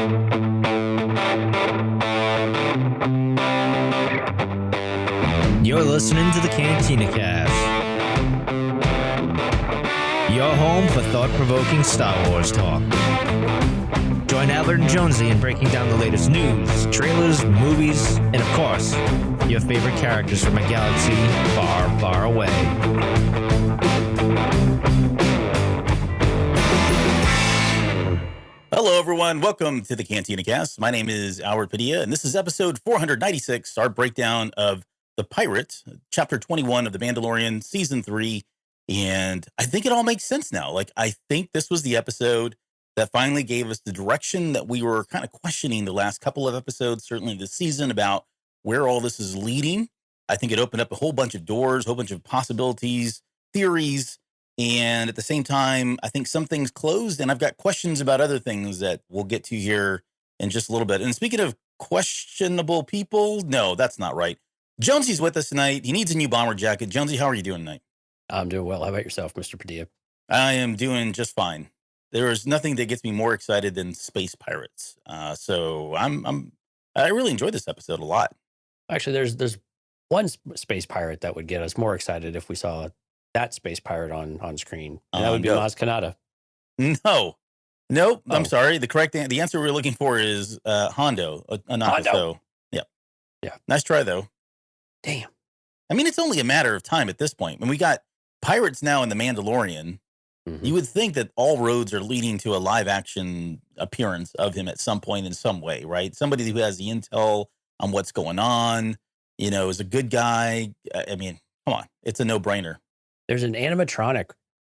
You're listening to the Cantina Cast, your home for thought-provoking Star Wars talk. Join Albert and Jonesy in breaking down the latest news, trailers, movies, and of course, your favorite characters from a galaxy far, far away. Hello, everyone. Welcome to the Cantina Cast. My name is Albert Padilla, and this is episode 496, our breakdown of The Pirate, chapter 21 of The Mandalorian, season 3. And I think it all makes sense now. I think this was the episode that finally gave us the direction that we were kind of questioning the last couple of episodes, certainly this season, about where all this is leading. I think it opened up a whole bunch of doors, a whole bunch of possibilities, theories. And at the same time, I think some things closed, and I've got questions about other things that we'll get to here in just a little bit. And speaking of questionable people, no, that's not right. Jonesy's with us tonight. He needs a new bomber jacket. Jonesy, how are you doing tonight? I'm doing well. How about yourself, Mr. Padilla? I am doing just fine. There is nothing that gets me more excited than space pirates. So I really enjoyed this episode a lot. Actually, there's one space pirate that would get us more excited if we saw that space pirate on screen. And that would be Maz Kanata. No. Nope. Oh. I'm sorry. The answer we're looking for is Hondo. Hondo. So, yeah. Nice try, though. Damn. I mean, it's only a matter of time at this point. When we got pirates now in The Mandalorian, you would think that all roads are leading to a live action appearance of him at some point in some way, right? Somebody who has the intel on what's going on, is a good guy. I mean, come on. It's a no-brainer. There's an animatronic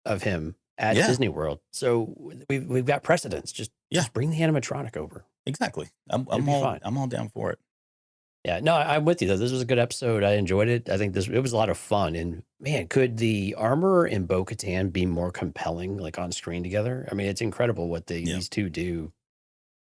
of him at Disney World. So we've got precedents. Just bring the animatronic over. Exactly. I'm all down for it. Yeah, no, I'm with you though. This was a good episode. I enjoyed it. I think it was a lot of fun. And man, could the Armorer and Bo-Katan be more compelling, on screen together? I mean, it's incredible what these two do.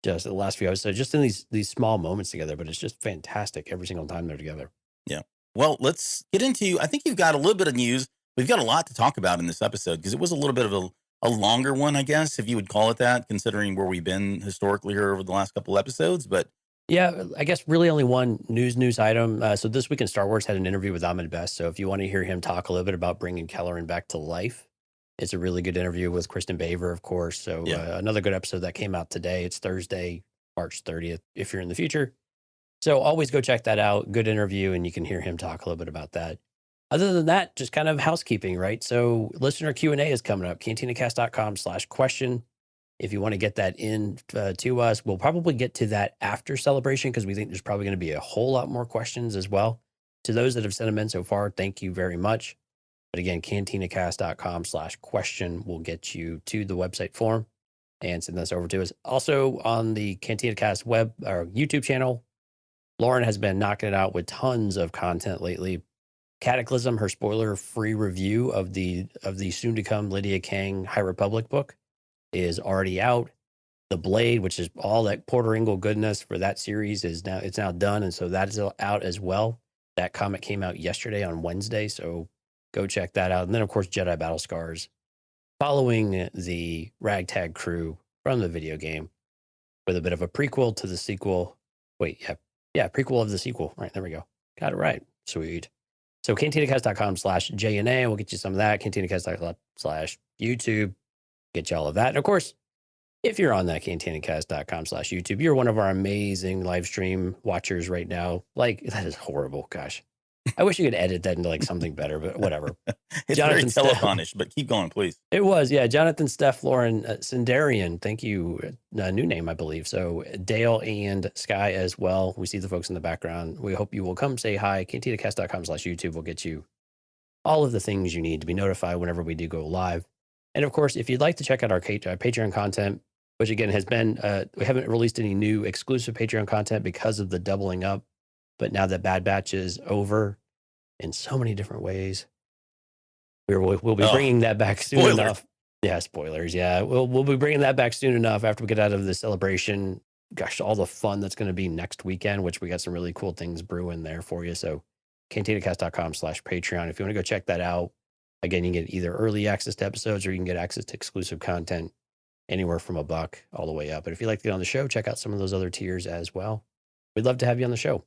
Just the last few episodes, just in these small moments together. But it's just fantastic every single time they're together. Yeah. Well, let's get into. I think you've got a little bit of news. We've got a lot to talk about in this episode because it was a little bit of a longer one, I guess, if you would call it that, considering where we've been historically here over the last couple episodes. But yeah, I guess really only one news item. So this week in Star Wars had an interview with Ahmed Best. So if you want to hear him talk a little bit about bringing Kelleran back to life, it's a really good interview with Kristen Baver, of course. So another good episode that came out today. It's Thursday, March 30th, if you're in the future. So always go check that out. Good interview, and you can hear him talk a little bit about that. Other than that, just kind of housekeeping, right? So listener Q&A is coming up, cantinacast.com/question. If you want to get that in to us, we'll probably get to that after celebration because we think there's probably going to be a whole lot more questions as well. To those that have sent them in so far, thank you very much. But again, cantinacast.com/question will get you to the website form and send this over to us. Also on the CantinaCast web or YouTube channel, Lauren has been knocking it out with tons of content lately. Cataclysm, her spoiler-free review of the soon-to-come Lydia Kang High Republic book, is already out. The Blade, which is all that Porter Engle goodness for that series, it's now done, and so that is out as well. That comic came out yesterday on Wednesday, so go check that out. And then, of course, Jedi Battle Scars, following the ragtag crew from the video game, with a bit of a prequel to the sequel. Prequel of the sequel. Right, there we go. Got it right. Sweet. So cantinacast.com/JNA, we'll get you some of that. Cantinacast.com/YouTube. Get you all of that. And of course, if you're on that cantinacast.com/YouTube, you're one of our amazing live stream watchers right now. That is horrible. Gosh, I wish you could edit that into something better, but whatever. It's Jonathan very telephonish, but keep going, please. It was, yeah. Jonathan, Steph, Lauren, Sindarian, thank you. New name, I believe. So Dale and Sky as well. We see the folks in the background. We hope you will come say hi. cantinacast.com/YouTube will get you all of the things you need to be notified whenever we do go live. And of course, if you'd like to check out our Patreon content, which again has been, we haven't released any new exclusive Patreon content because of the doubling up. But now that Bad Batch is over in so many different ways, we'll be bringing that back soon enough. Yeah, spoilers. Yeah, we'll be bringing that back soon enough after we get out of the celebration. Gosh, all the fun that's going to be next weekend, which we got some really cool things brewing there for you. So cantinacast.com/Patreon. If you want to go check that out, again, you can get either early access to episodes or you can get access to exclusive content anywhere from $1 all the way up. But if you'd like to get on the show, check out some of those other tiers as well. We'd love to have you on the show.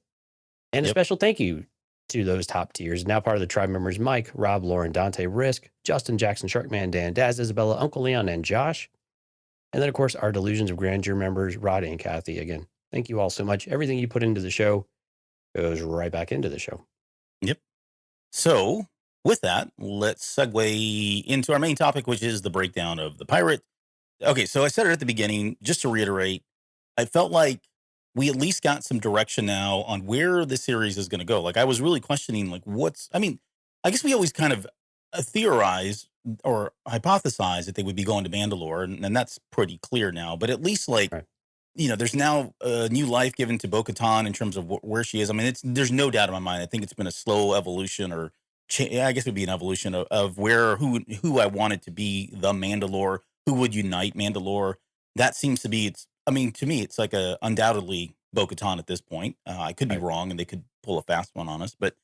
And a Yep. special thank you to those top tiers. Now part of the tribe members: Mike, Rob, Lauren, Dante, Risk, Justin, Jackson, Sharkman, Dan, Daz, Isabella, Uncle Leon, and Josh. And then, of course, our Delusions of Grandeur members, Rod and Kathy. Again, thank you all so much. Everything you put into the show goes right back into the show. Yep. So with that, let's segue into our main topic, which is the breakdown of the pirate. Okay, so I said it at the beginning, just to reiterate, I felt like we at least got some direction now on where the series is going to go. Like, I was really questioning, like, I guess we always kind of theorize or hypothesize that they would be going to Mandalore, and that's pretty clear now. But at least, like, Right. there's now a new life given to Bo-Katan in terms of where she is. I mean, there's no doubt in my mind. I think it's been a slow evolution, or I guess it would be an evolution of who I wanted to be the Mandalore, who would unite Mandalore. That seems to be to me, it's like undoubtedly Bo-Katan at this point. I could be Right. wrong, and they could pull a fast one on us, but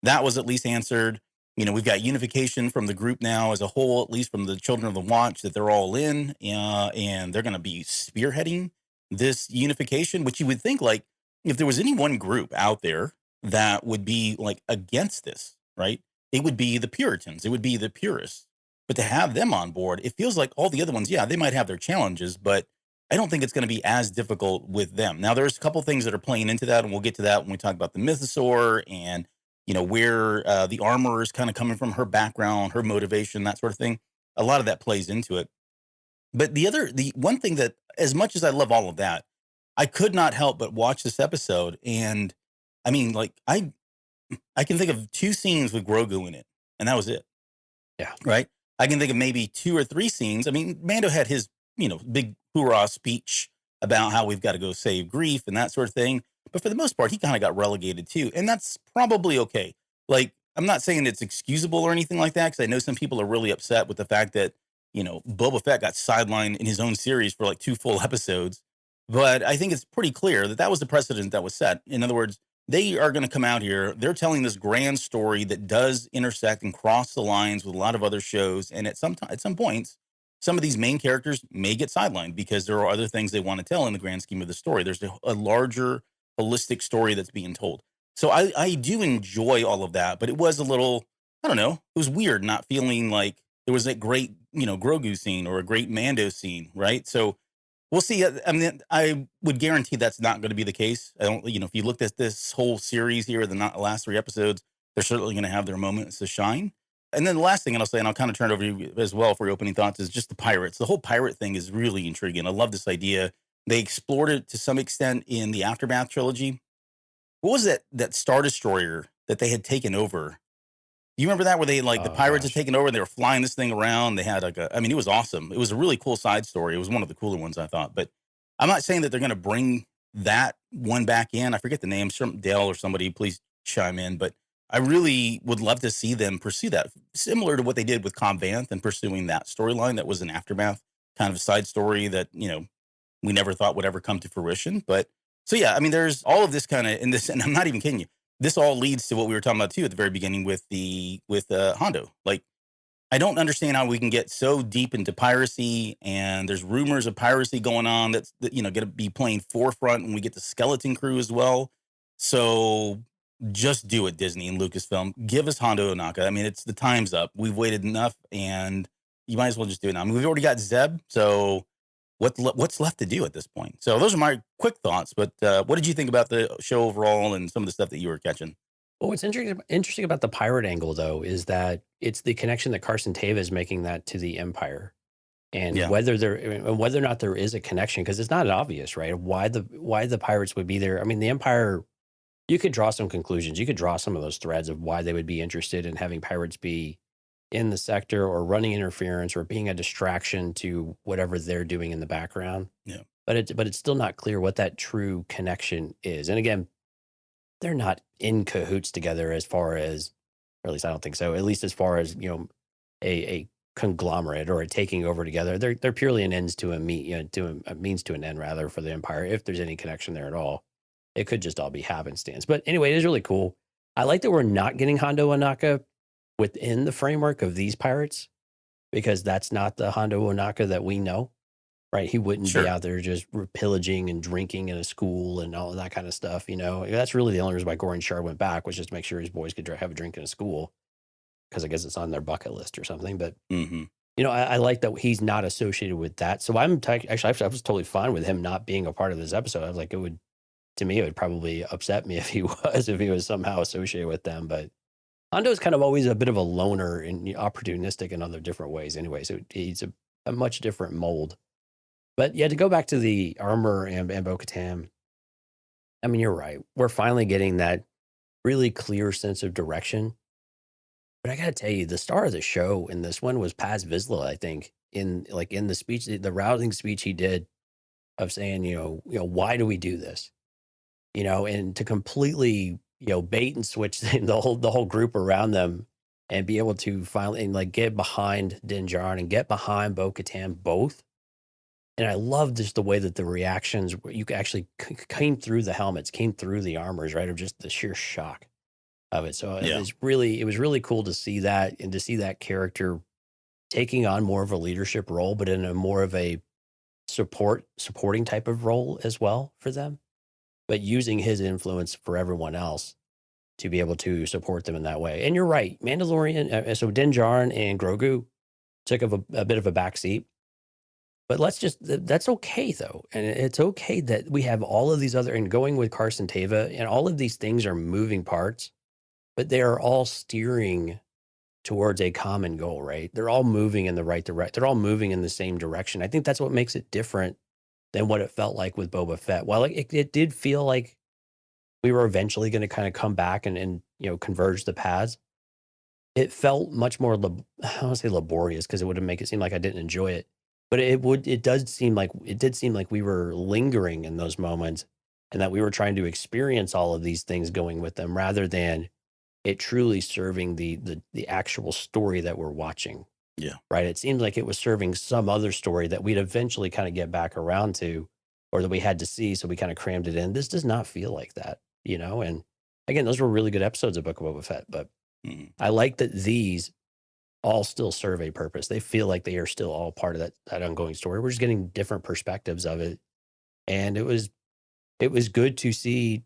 that was at least answered. We've got unification from the group now as a whole, at least from the Children of the Watch, that they're all in, and they're going to be spearheading this unification, which you would think, like, if there was any one group out there that would be like against this, right? It would be the Puritans. It would be the purists. But to have them on board, it feels like all the other ones, yeah, they might have their challenges, but I don't think it's going to be as difficult with them. Now, there's a couple things that are playing into that, and we'll get to that when we talk about the Mythosaur and where the armor is kind of coming from, her background, her motivation, that sort of thing. A lot of that plays into it. But the one thing that, as much as I love all of that, I could not help but watch this episode, and I mean, like, I can think of 2 scenes with Grogu in it, and that was it. Yeah. Right. I can think of maybe 2 or 3 scenes. I mean, Mando had his big hoorah speech about how we've got to go save Grief and that sort of thing. But for the most part, he kind of got relegated too. And that's probably okay. Like, I'm not saying it's excusable or anything like that, because I know some people are really upset with the fact that, Boba Fett got sidelined in his own series for like 2 full episodes. But I think it's pretty clear that that was the precedent that was set. In other words, they are going to come out here. They're telling this grand story that does intersect and cross the lines with a lot of other shows. And at some points, some of these main characters may get sidelined because there are other things they want to tell in the grand scheme of the story. There's a larger holistic story that's being told. So I do enjoy all of that, but it was a little, I don't know, it was weird not feeling like there was a great, Grogu scene or a great Mando scene, right? So we'll see. I mean, I would guarantee that's not going to be the case. I don't, if you looked at this whole series here, last 3 episodes, they're certainly going to have their moments to shine. And then the last thing I'll say, and I'll kind of turn it over to you as well for your opening thoughts, is just the pirates. The whole pirate thing is really intriguing. I love this idea. They explored it to some extent in the Aftermath trilogy. What was that Star Destroyer that they had taken over? You remember that, where they, like, the Oh, pirates had gosh. taken over and they were flying this thing around? They had it was awesome. It was a really cool side story. It was one of the cooler ones, I thought. But I'm not saying that they're going to bring that one back in. I forget the name, Dale or somebody, please chime in. But I really would love to see them pursue that, similar to what they did with Cobb Vanth and pursuing that storyline that was an Aftermath kind of side story that, we never thought would ever come to fruition. But so, yeah, I mean, there's all of this kind of in this, and I'm not even kidding you. This all leads to what we were talking about too at the very beginning with Hondo. Like, I don't understand how we can get so deep into piracy, and there's rumors of piracy going on that going to be playing forefront when we get the Skeleton Crew as well. So just do it, Disney and Lucasfilm. Give us Hondo Ohnaka. I mean, it's the time's up. We've waited enough, and you might as well just do it now. I mean, we've already got Zeb, so what's left to do at this point? So those are my quick thoughts. But what did you think about the show overall and some of the stuff that you were catching? Well, what's interesting about the pirate angle, though, is that it's the connection that Carson Teva is making that to the Empire, and Yeah. whether or not there is a connection, because it's not obvious, right? Why the pirates would be there. I mean, the Empire. You could draw some conclusions. You could draw some of those threads of why they would be interested in having pirates be in the sector or running interference or being a distraction to whatever they're doing in the background. Yeah. But it's still not clear what that true connection is. And again, they're not in cahoots together as far as, or at least I don't think so. At least as far as, a conglomerate or a taking over together. They're purely an ends to a means to an end, rather, for the Empire, if there's any connection there at all. It could just all be happenstance. But anyway, it is really cool. I like that we're not getting Hondo Ohnaka within the framework of these pirates, because that's not the Hondo Ohnaka that we know. right? He wouldn't be Sure. out there just pillaging and drinking in a school and all of that kind of stuff. That's really the only reason why Gorian Shard went back, was just to make sure his boys could have a drink in a school, because I guess it's on their bucket list or something. But Hmm. I like that he's not associated with that. So actually, I was totally fine with him not being a part of this episode. I was like, to me, it would probably upset me if he was somehow associated with them. But Hondo's kind of always a bit of a loner and opportunistic in other different ways anyway. So he's a much different mold. But yeah, to go back to the armor and Bo-Katan, I mean, you're right. We're finally getting that really clear sense of direction. But I gotta tell you, the star of the show in this one was Paz Vizsla, I think, in the speech, the rousing speech he did of saying, why do we do this? And to completely, bait and switch the whole group around them, and be able to finally and get behind Din Djarin and get behind Bo-Katan both. And I love just the way that the reactions you actually came through the helmets, came through the armors, right? Of just the sheer shock of it. So Yeah. it was really cool to see that, and to see that character taking on more of a leadership role, but in a more of a supporting type of role as well for them, but using his influence for everyone else to be able to support them in that way. And you're right, Mandalorian. So Din Djarin and Grogu took a bit of a backseat. But that's okay though. And it's okay that we have all of these other, and going with Carson Teva, and all of these things are moving parts, but they are all steering towards a common goal, right? They're all moving in the right direction. They're all moving in the same direction. I think that's what makes it different than what it felt like with Boba Fett. While it did feel like we were eventually going to kind of come back and converge the paths, it felt much more, I don't want to say laborious, because it would make it seem like I didn't enjoy it. But it did seem like we were lingering in those moments, and that we were trying to experience all of these things going with them, rather than it truly serving the actual story that we're watching. Yeah. Right. It seemed like it was serving some other story that we'd eventually kind of get back around to, or that we had to see. So we kind of crammed it in. This does not feel like that, and again, those were really good episodes of Book of Boba Fett, but Mhm. I like that these all still serve a purpose. They feel like they are still all part of that ongoing story. We're just getting different perspectives of it. And it was good to see,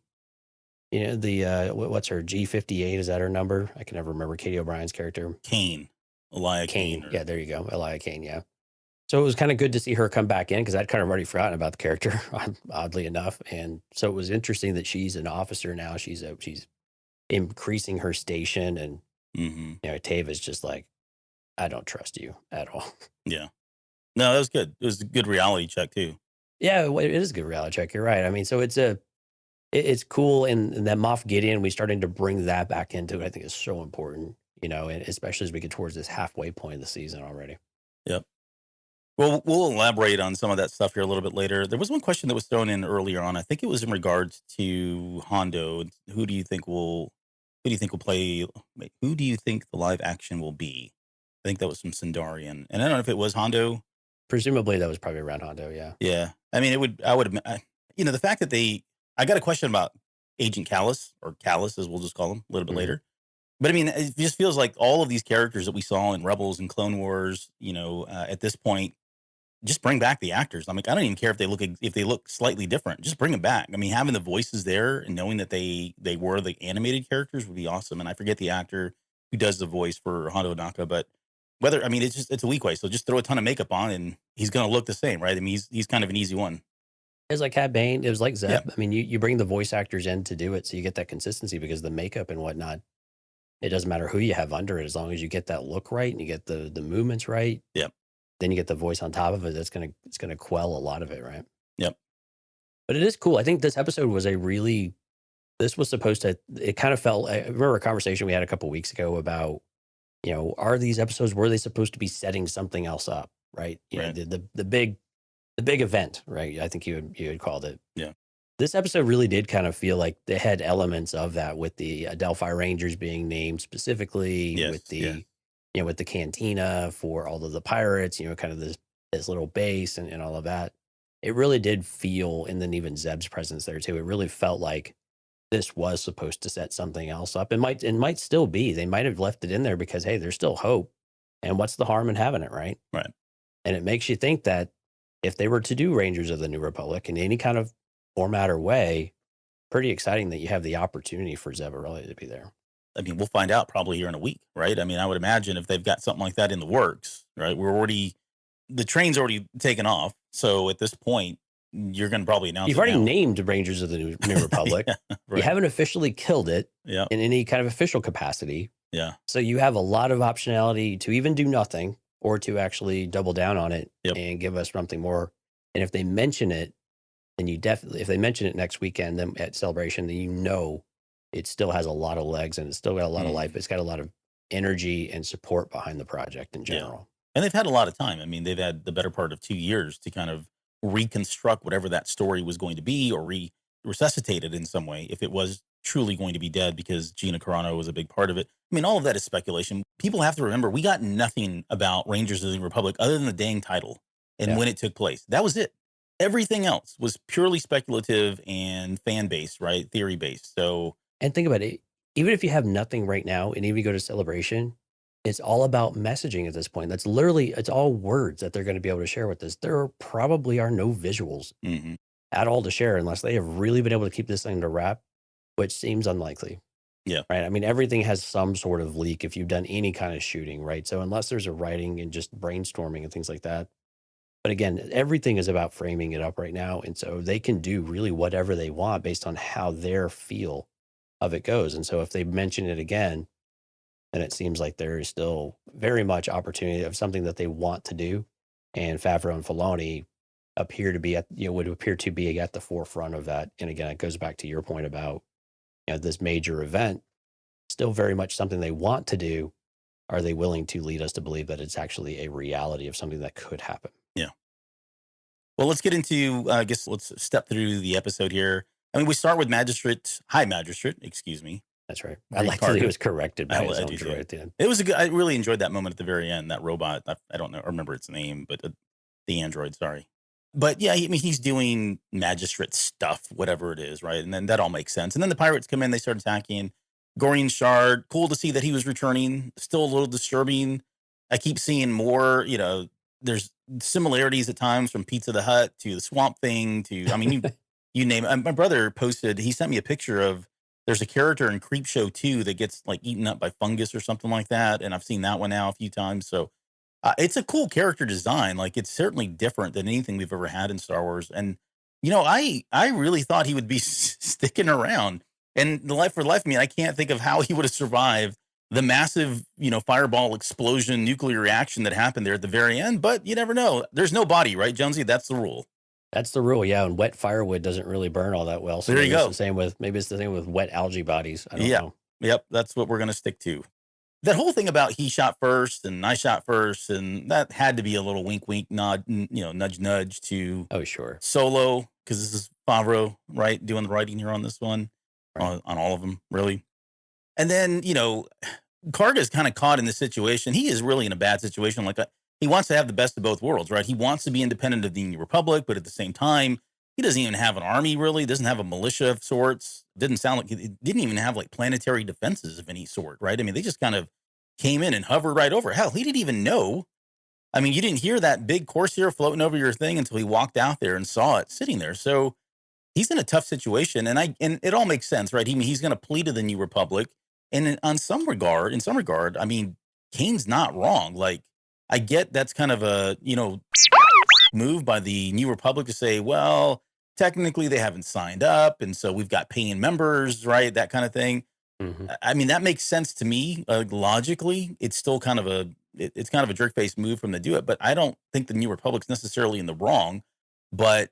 the what's her G58? Is that her number? I can never remember Katie O'Brien's character. Kane. Elia Kane. Kane. Yeah, there you go. Elia Kane. Yeah. So it was kind of good to see her come back in, because I'd kind of already forgotten about the character, oddly enough. And so it was interesting that she's an officer now. She's increasing her station, and Hmm. Tava's just like, I don't trust you at all. Yeah. No, that was good. It was a good reality check too. Yeah, well, it is a good reality check. You're right. I mean, so it's cool, and that Moff Gideon, we starting to bring that back into it, I think is so important, and especially as we get towards this halfway point of the season already. Yep. Well, we'll elaborate on some of that stuff here a little bit later. There was one question that was thrown in earlier on. I think it was in regards to Hondo. Who do you think will play? Who do you think the live action will be? I think that was from Sindarian, and I don't know if it was Hondo. Presumably that was probably around Hondo, yeah. Yeah, I mean, the fact that I got a question about Agent Callus, or Callus as we'll just call him a little bit Mhm. later. But I mean, it just feels like all of these characters that we saw in Rebels and Clone Wars, at this point, just bring back the actors. I'm like, I don't even care if they look slightly different. Just bring them back. I mean, having the voices there and knowing that they were the animated characters would be awesome. And I forget the actor who does the voice for Hondo Ohnaka, but it's a weak way. So just throw a ton of makeup on and he's going to look the same, right? I mean, he's kind of an easy one. It was like Cad Bane. It was like Zeb. Yeah. I mean, you bring the voice actors in to do it, so you get that consistency, because the makeup and whatnot, it doesn't matter who you have under it, as long as you get that look right and you get the movements right. Yep. Then you get the voice on top of it. It's gonna quell a lot of it, right? Yep. But it is cool. I think this episode was this was supposed to, it kind of felt, I remember a conversation we had a couple weeks ago about, are these episodes, were they supposed to be setting something else up, right? Right. The big event, right? I think you had called it. Yeah. This episode really did kind of feel like they had elements of that, with the Delphi Rangers being named specifically, Yes, with the, yes. With the cantina for all of the pirates, kind of this little base and all of that. It really did feel, and then even Zeb's presence there too, it really felt like this was supposed to set something else up. It might still be. They might have left it in there because, hey, there's still hope. And what's the harm in having it, right? Right. And it makes you think that if they were to do Rangers of the New Republic in any kind of format or way, pretty exciting that you have the opportunity for Nevarro to be there. I mean, we'll find out probably here in a week, right? I mean, I would imagine if they've got something like that in the works, right? The train's already taken off. So at this point, you're going to probably announce You've already named Rangers of the New Republic. Yeah, right. You haven't officially killed it Yeah. in any kind of official capacity. Yeah. So you have a lot of optionality to even do nothing or to actually double down on it and give us something more. And if they mention it, then if they mention it next weekend then at Celebration, then you know it still has a lot of legs and it's still got a lot of life. It's got a lot of energy and support behind the project in general. Yeah. And they've had a lot of time. I mean, they've had the better part of 2 years to kind of reconstruct whatever that story was going to be or resuscitate it in some way if it was truly going to be dead, because Gina Carano was a big part of it. I mean, all of that is speculation. People have to remember we got nothing about Rangers of the Republic other than the dang title and when it took place. That was it. Everything else was purely speculative and fan-based, right? Theory-based. So, and think about it. Even if you have nothing right now and even you go to Celebration, it's all about messaging at this point. That's literally, it's all words that they're going to be able to share with this. There probably are no visuals at all to share unless they have really been able to keep this thing to wrap, which seems unlikely. Yeah. Right. I mean, everything has some sort of leak if you've done any kind of shooting, right? So unless there's a writing and just brainstorming and things like that. But again, everything is about framing it up right now. And so they can do really whatever they want based on how their feel of it goes. And so if they mention it again, then it seems like there is still very much opportunity of something that they want to do. And Favreau and Filoni would appear to be at the forefront of that. And again, it goes back to your point about, this major event, still very much something they want to do. Are they willing to lead us to believe that it's actually a reality of something that could happen? Yeah. Well, let's get into, I guess let's step through the episode here. I mean, we start with High Magistrate, excuse me. That's right. I like that he was corrected by his own droid at the end. It was I really enjoyed that moment at the very end, that robot. I don't know, I remember its name, but the android, sorry. But yeah, I mean, he's doing magistrate stuff, whatever it is, right? And then that all makes sense. And then the pirates come in, they start attacking. Gorian Shard, cool to see that he was returning. Still a little disturbing. I keep seeing more, there's similarities at times from Pizza the Hut to the Swamp Thing to, I mean, you name it. My brother he sent me a picture of, there's a character in Creepshow 2 that gets like eaten up by fungus or something like that. And I've seen that one now a few times. So it's a cool character design. Like, it's certainly different than anything we've ever had in Star Wars. And, I really thought he would be sticking around. And for the life of me, I can't think of how he would have survived the massive, fireball explosion, nuclear reaction that happened there at the very end. But you never know. There's no body, right, Jonesy? That's the rule. That's the rule, yeah. And wet firewood doesn't really burn all that well. So there you go. Maybe it's the same with wet algae bodies. I don't know. Yep, that's what we're going to stick to. That whole thing about he shot first and I shot first, and that had to be a little wink, wink, nod, nudge, nudge to Solo, because this is Favreau, right, doing the writing here on this one, on all of them, really. And then, Karga's kind of caught in this situation. He is really in a bad situation. Like, he wants to have the best of both worlds, right? He wants to be independent of the New Republic, but at the same time, he doesn't even have an army, really. Doesn't have a militia of sorts. Didn't sound like it didn't even have like planetary defenses of any sort, right? I mean, they just kind of came in and hovered right over. Hell, he didn't even know. I mean, you didn't hear that big Corsair floating over your thing until he walked out there and saw it sitting there. So he's in a tough situation, and it all makes sense, right? He's going to plead to the New Republic, and in some regard, I mean, Kane's not wrong. Like, I get that's kind of a move by the New Republic to say, well, technically they haven't signed up, and so we've got paying members, right? That kind of thing. Mm-hmm. I mean, that makes sense to me. Logically, it's still kind of a jerk-face move from them to do it, but I don't think the New Republic's necessarily in the wrong. But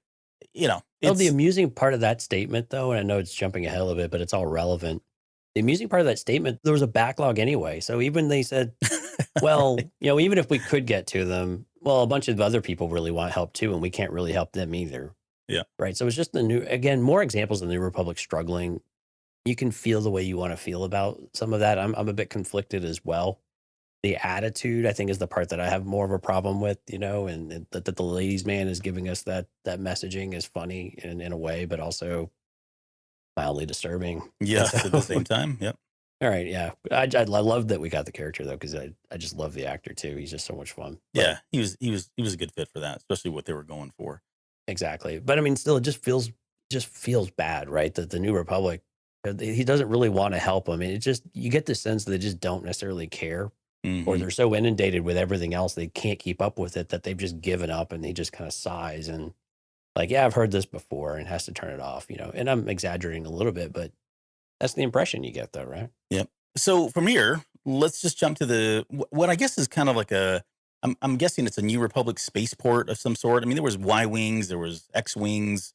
the amusing part of that statement, though, and I know it's jumping ahead a little bit, but it's all relevant. The amusing part of that statement, there was a backlog anyway. So even they said, well, even if we could get to them, well, a bunch of other people really want help too, and we can't really help them either. Yeah. Right. So it's just more examples of the New Republic struggling. You can feel the way you want to feel about some of that. I'm a bit conflicted as well. The attitude, I think, is the part that I have more of a problem with, and that the ladies' man is giving us that messaging is funny in a way, but also mildly disturbing. Yeah, at the same time. Yep. All right, yeah. I love that we got the character though, because I just love the actor too. He's just so much fun. But Yeah, he was a good fit for that, especially what they were going for. exactly. But I mean, still, it just feels bad, right? That the New Republic, he doesn't really want to help him. It just you get the sense that they just don't necessarily care, or Hmm. they're so inundated with everything else they can't keep up with it that they've just given up and he just kind of sighs and like, yeah, I've heard this before and has to turn it off, you know. And I'm exaggerating a little bit, but that's the impression you get, though, right? Yep. So from here, let's just jump to what I guess is kind of like I'm guessing it's a New Republic spaceport of some sort. I mean, there was Y wings, there was X wings,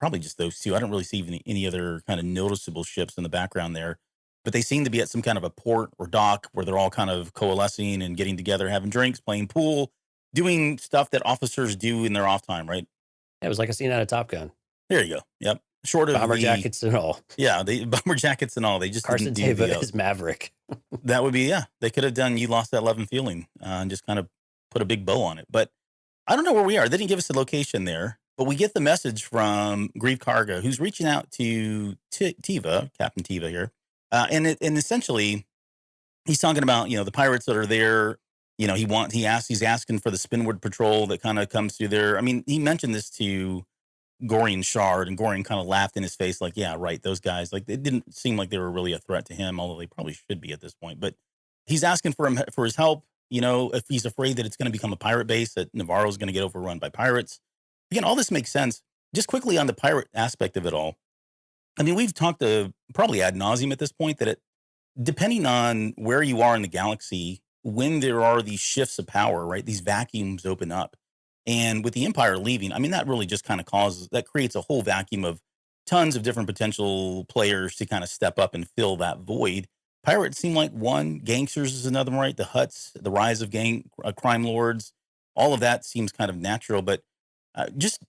probably just those two. I don't really see any other kind of noticeable ships in the background there, but they seem to be at some kind of a port or dock where they're all kind of coalescing and getting together, having drinks, playing pool, doing stuff that officers do in their off time, right? It was like a scene out of Top Gun, There you go. Yep. Short of bomber the jackets and all. yeah, the bomber jackets and all. They just Carson didn't do the Teva is Maverick. that would be, yeah. They could have done "You Lost That Love and Feeling" and just kind of put a big bow on it. But I don't know where we are. They didn't give us a location there, but we get the message from Grieve Karga, who's reaching out to Tiva, Captain Tiva here, and essentially he's talking about the pirates that are there. He's asking for the Spinward Patrol that kind of comes through there. I mean, he mentioned this to Gorian Shard, and Gorian kind of laughed in his face, like, "Yeah, right, those guys." Like, it didn't seem like they were really a threat to him, although they probably should be at this point. But he's asking for his help. If he's afraid that it's going to become a pirate base, that Nevarro is going to get overrun by pirates. Again, all this makes sense. Just quickly on the pirate aspect of it all. I mean, we've talked probably ad nauseum at this point that depending on where you are in the galaxy, when there are these shifts of power, right? These vacuums open up. And with the Empire leaving, I mean, that really just kind of creates a whole vacuum of tons of different potential players to kind of step up and fill that void. Pirates seem like one, gangsters is another one, right? The Huts, the rise of crime lords, all of that seems kind of natural. But just,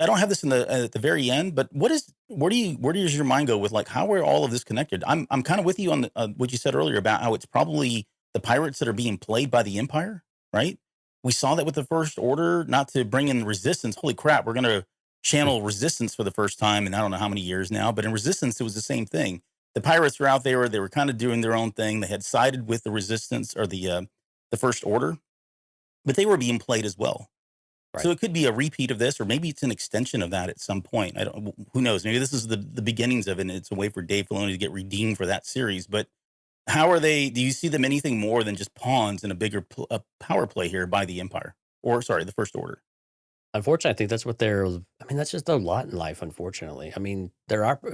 I don't have this at the very end, but where does your mind go with like, how are all of this connected? I'm kind of with you on what you said earlier about how it's probably the pirates that are being played by the Empire, right? We saw that with the First Order, not to bring in Resistance. Holy crap, we're going to channel Resistance for the first time in I don't know how many years now. But in Resistance, it was the same thing. The pirates were out there. They were kind of doing their own thing. They had sided with the Resistance or the First Order, but they were being played as well. Right. So it could be a repeat of this, or maybe it's an extension of that at some point. Who knows? Maybe this is the beginnings of it, and it's a way for Dave Filoni to get redeemed for that series. But how are they? Do you see them anything more than just pawns in a bigger power play here by the Empire, or sorry, the First Order? Unfortunately, I think that's what they're. I mean, that's just a lot in life. Unfortunately, I mean,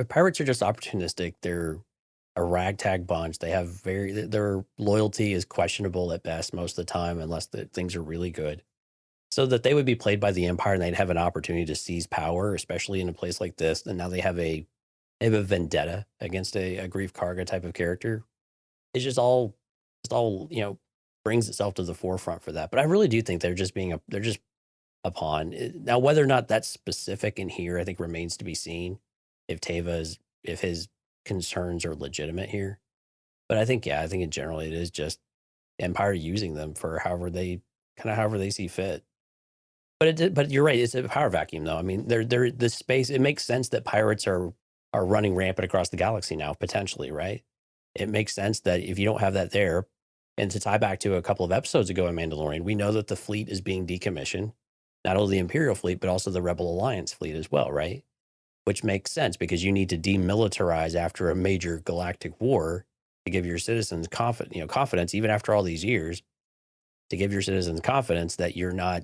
pirates are just opportunistic. They're a ragtag bunch. They have their loyalty is questionable at best most of the time, unless things are really good. So that they would be played by the Empire and they'd have an opportunity to seize power, especially in a place like this. And now they have a vendetta against a Grief Karga type of character. It's just all brings itself to the forefront for that. But I really do think they're just a pawn. Now, whether or not that's specific in here, I think remains to be seen. If his concerns are legitimate here, but I think in general it is just Empire using them for however they see fit. But you're right. It's a power vacuum, though. I mean, they're the space. It makes sense that pirates are running rampant across the galaxy now, potentially, right? It makes sense that if you don't have that there, and to tie back to a couple of episodes ago in Mandalorian, we know that the fleet is being decommissioned, not only the Imperial fleet but also the Rebel Alliance fleet as well, right? Which makes sense because you need to demilitarize after a major galactic war to give your citizens confidence, even after all these years, to give your citizens confidence that you're not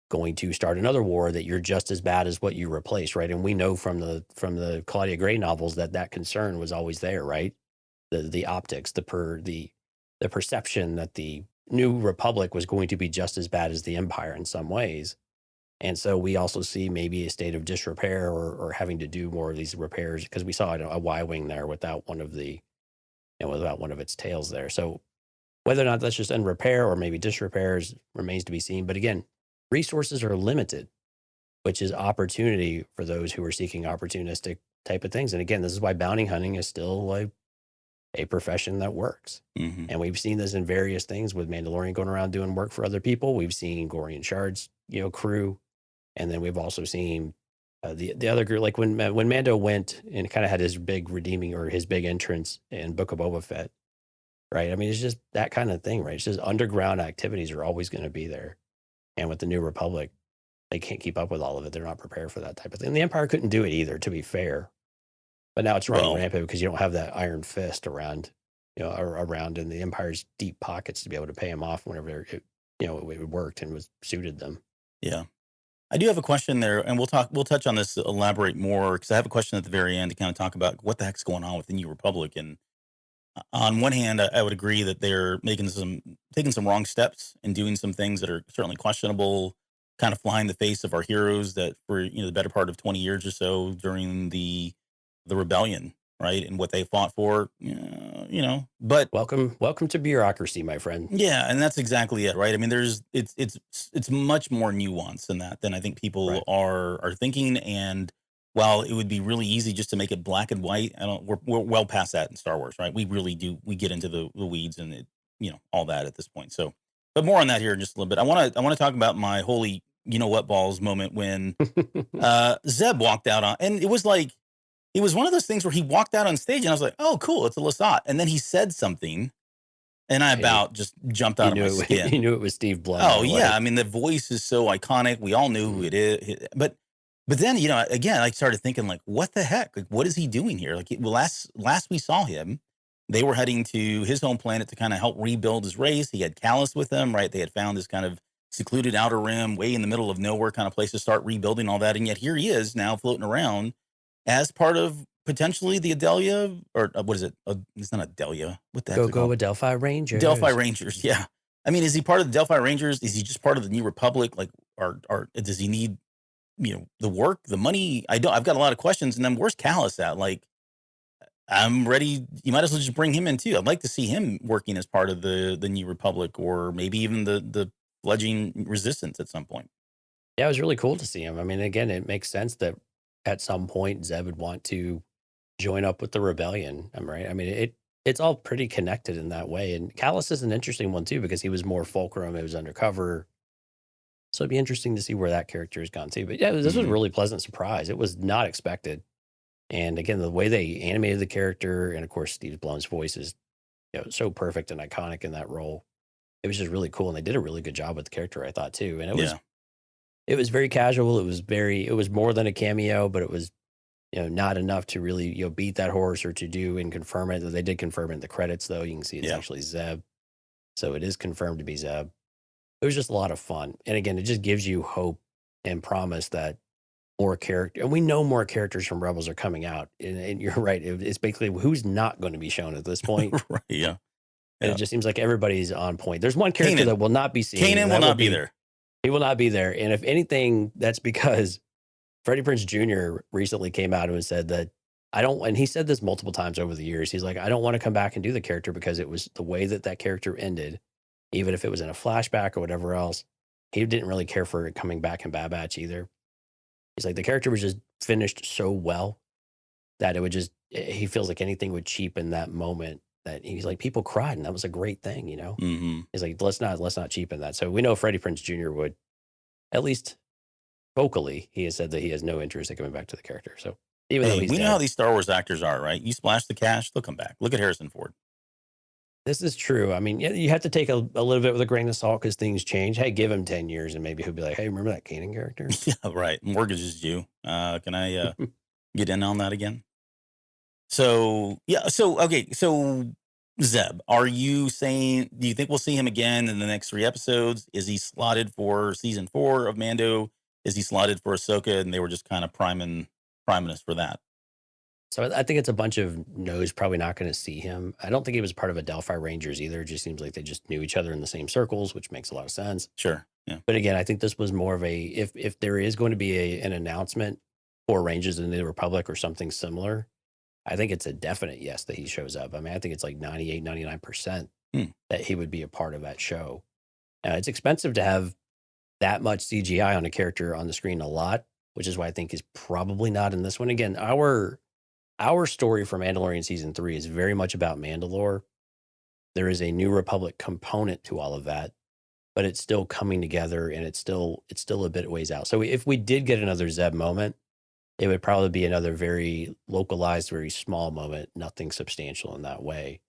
going to start another war, that you're just as bad as what you replaced, right? And we know from the Claudia Gray novels that concern was always there, right? The optics, the perception that the New Republic was going to be just as bad as the Empire in some ways. And so we also see maybe a state of disrepair or having to do more of these repairs because we saw a Y-wing there without one of its tails there. So whether or not that's just in repair or maybe disrepairs remains to be seen. But again, resources are limited, which is opportunity for those who are seeking opportunistic type of things. And again, this is why bounty hunting is still a profession that works. Mm-hmm. And we've seen this in various things with Mandalorian going around doing work for other people. We've seen Gorian Shard's crew. And then we've also seen the other group, like when Mando went and kind of had his big redeeming or his big entrance in Book of Boba Fett, right? I mean, it's just that kind of thing, right? It's just underground activities are always going to be there. And with the New Republic, they can't keep up with all of it. They're not prepared for that type of thing. The Empire couldn't do it either, to be fair. But now it's running Well, rampant because you don't have that iron fist around, around in the Empire's deep pockets to be able to pay them off whenever it worked and was suited them. yeah. I do have a question there, and we'll touch on this, elaborate more, because I have a question at the very end to kind of talk about what the heck's going on with the New Republic. And on one hand, I would agree that they're taking some wrong steps and doing some things that are certainly questionable, kind of flying the face of our heroes that for the better part of 20 years or so during the rebellion, right, and what they fought for, but Welcome to bureaucracy, my friend. yeah, and that's exactly it, right? I mean, it's much more nuanced than that than I think people Right. are thinking. And while it would be really easy just to make it black and white, we're well past that in Star Wars, right? We get into the weeds and all that at this point. So, but more on that here in just a little bit. I want to talk about my holy what balls moment when Zeb walked out on, and it was one of those things where he walked out on stage and I was like, oh cool, it's a Lasat, and then he said something. And I Hey, about just jumped out of my you skin. knew it was Steve Blunt. Oh right yeah, away. I mean the voice is so iconic. We all knew who it is, but then again I started thinking like, what the heck? Like, what is he doing here? Like, last we saw him, they were heading to his home planet to kind of help rebuild his race. He had Callus with him, right? They had found this kind of secluded outer rim, way in the middle of nowhere, kind of place to start rebuilding all that. And yet here he is now floating around as part of potentially the Adelia, or what is it? It's not Adelia. What the heck is it Go called? Delphi Rangers. Delphi Rangers, yeah. I mean, is he part of the Delphi Rangers? Is he just part of the New Republic? Like, or does he need, the work, the money? I've got a lot of questions. And then where's Callus at? Like, I'm ready. You might as well just bring him in too. I'd like to see him working as part of the New Republic, or maybe even the fledgling Resistance at some point. Yeah, it was really cool to see him. I mean, again, it makes sense that at some point Zeb would want to join up with the rebellion. I'm right. I mean, it's all pretty connected in that way. And Callus is an interesting one too because he was more fulcrum. It was undercover, so it'd be interesting to see where that character has gone too. But yeah, this was a Mhm. really pleasant surprise. It was not expected. And again, the way they animated the character, and of course, Steve Blunt's voice is so perfect and iconic in that role. It was just really cool, and they did a really good job with the character, I thought too. And Yeah, it was very casual. It was more than a cameo, but it was not enough to really beat that horse or to do and confirm it. They did confirm it in the credits, though. You can see it's yeah, actually Zeb, so it is confirmed to be Zeb. It was just a lot of fun, and again, it just gives you hope and promise that more character, and we know more characters from Rebels are coming out. And you're right; it's basically who's not going to be shown at this point. right, yeah, And yeah. it just seems like everybody's on point. There's one character Kanan, that will not be seen. Kanan and will that not be there. He will not be there. And if anything, that's because Freddie Prinze Jr. recently came out and said that and he said this multiple times over the years. He's like, I don't want to come back and do the character because it was the way that character ended, even if it was in a flashback or whatever else. He didn't really care for it coming back in Bad Batch either. He's like, the character was just finished so well that he feels like anything would cheapen that moment. That he's like, people cried and that was a great thing, Hmm. He's like, let's not cheapen that. So we know Freddie Prinze Jr. would, at least vocally, he has said that he has no interest in coming back to the character. So even though Hey, he's we know dead, how these Star Wars actors are, right? You splash the cash, they'll come back. Look at Harrison Ford. this is true. I mean, you have to take a little bit with a grain of salt because things change. Hey, give him 10 years and maybe he'll be like, hey, remember that Kanan character? Yeah, right. Mortgage is due. Can I get in on that again? So yeah. So okay. So Zeb, are you saying? Do you think we'll see him again in the next 3 episodes? Is he slotted for season 4 of Mando? Is he slotted for Ahsoka? And they were just kind of priming us for that. So I think it's a bunch of no's probably not going to see him. I don't think he was part of a Delphi Rangers either. It just seems like they just knew each other in the same circles, which makes a lot of sense. Sure. Yeah. But again, I think this was more of a if there is going to be an announcement for Rangers in the New Republic or something similar, I think it's a definite yes that he shows up. I mean, I think it's like 98, 99% Hmm. that he would be a part of that show. It's expensive to have that much CGI on a character on the screen a lot, which is why I think he's probably not in this one. Again, our story for Mandalorian season 3 is very much about Mandalore. There is a New Republic component to all of that, but it's still coming together and it's still a bit ways out. So if we did get another Zeb moment, it would probably be another very localized, very small moment, nothing substantial in that way.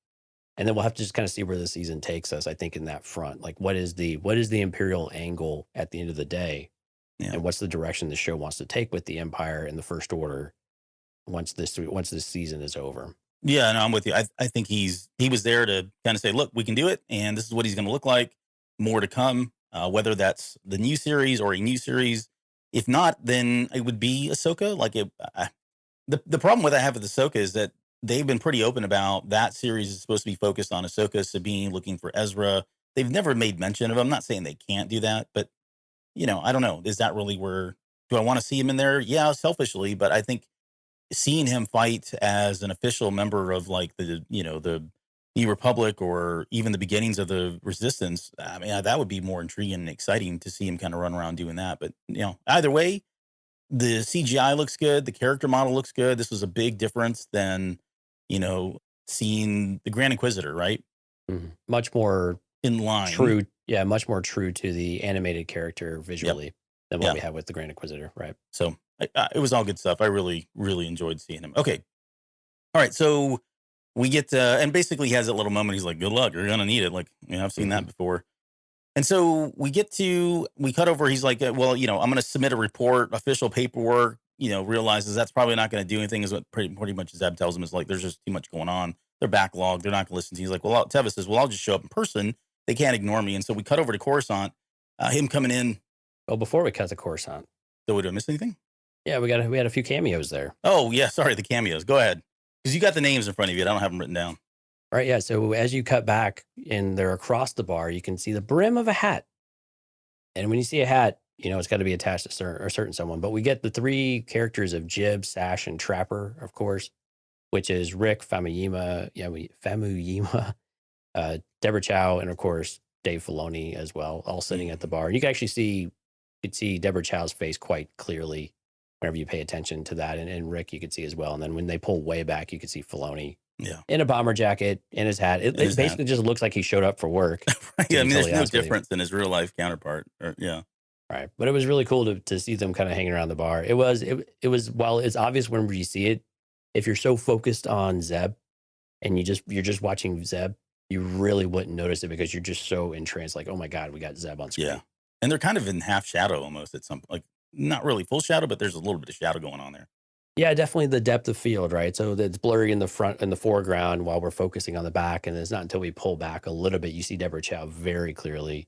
And then we'll have to just kind of see where the season takes us, I think, in that front. Like what is the Imperial angle at the end of the day? Yeah. And what's the direction the show wants to take with the Empire and the First Order once this season is over? Yeah, no, I'm with you. I think he was there to kind of say, look, we can do it, and this is what he's going to look like. More to come, whether that's the new series or a new series. If not, then it would be Ahsoka. Like the problem with I have with Ahsoka is that they've been pretty open about that series is supposed to be focused on Ahsoka, Sabine looking for Ezra. They've never made mention of him. I'm not saying they can't do that, but I don't know. Is that really where do I want to see him in there? Yeah, selfishly, but I think seeing him fight as an official member of like the New Republic or even the beginnings of the Resistance, I mean, that would be more intriguing and exciting to see him kind of run around doing that. But either way, the CGI looks good, the character model looks good. This was a big difference than seeing the Grand Inquisitor, right? Mm-hmm. Much more in line, true. Yeah, much more true to the animated character visually than what we have with the Grand Inquisitor, right? So it was all good stuff. I really, really enjoyed seeing him. Okay. All right. So we get and basically he has that little moment. He's like, good luck. You're going to need it. Like, I've seen that before. And so we cut over. He's like, well, I'm going to submit a report, official paperwork, realizes that's probably not going to do anything is what pretty much Zeb tells him is like, there's just too much going on. They're backlogged. They're not going to listen to you. He's like, well, Teva says, well, I'll just show up in person. They can't ignore me. And so we cut over to Coruscant, him coming in. Well, before we cut to Coruscant. So did I miss anything? Yeah, we had a few cameos there. Oh, yeah. Sorry, the cameos. Go ahead. Because you got the names in front of you. I don't have them written down. All right, yeah. So as you cut back and they're across the bar, you can see the brim of a hat. And when you see a hat, it's got to be attached to a certain someone. But we get the three characters of Jib, Sash, and Trapper, of course, which is Rick, Famuyima, Deborah Chow, and of course, Dave Filoni as well, all sitting at the bar. And you can actually see Deborah Chow's face quite clearly whenever you pay attention to that. And Rick, you could see as well. And then when they pull way back, you could see Filoni in a bomber jacket, in his hat. It basically just looks like he showed up for work. Yeah, I mean, there's no difference than his real life counterpart. Right. But it was really cool to see them kind of hanging around the bar. It was while it's obvious whenever you see it, if you're so focused on Zeb and you're just watching Zeb, you really wouldn't notice it because you're just so entranced, like, oh my God, we got Zeb on screen. Yeah. And they're kind of in half shadow almost at some like not really full shadow, but there's a little bit of shadow going on there. Yeah, definitely the depth of field, right? So it's blurry in the front and the foreground while we're focusing on the back. And it's not until we pull back a little bit, you see Deborah Chow very clearly.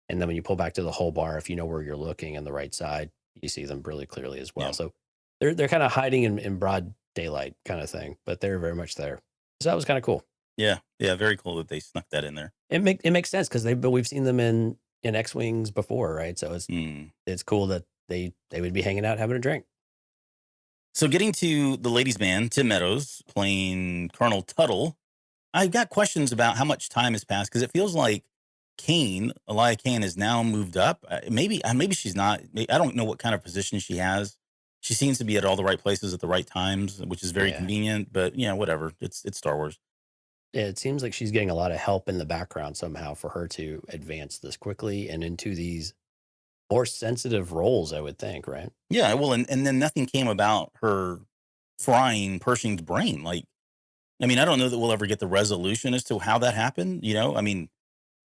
And then when you pull back to the whole bar, if you know where you're looking on the right side, you see them really clearly as well. Yeah. So they're kind of hiding in broad daylight kind of thing, but they're very much there. So that was kind of cool. Yeah. Yeah. Very cool that they snuck that in there. It makes sense because we've seen them in X-Wings before, right? So it's cool that they would be hanging out having a drink. So getting to the ladies' man, Tim Meadows playing Colonel Tuttle, I've got questions about how much time has passed because it feels like Elia Kane has now moved up. Maybe she's not. I don't know what kind of position she has. She seems to be at all the right places at the right times, which is very convenient. But whatever. It's Star Wars. Yeah, it seems like she's getting a lot of help in the background somehow for her to advance this quickly and into these more sensitive roles, I would think, right? Yeah, well, and then nothing came about her frying Pershing's brain. Like, I mean, I don't know that we'll ever get the resolution as to how that happened. I mean,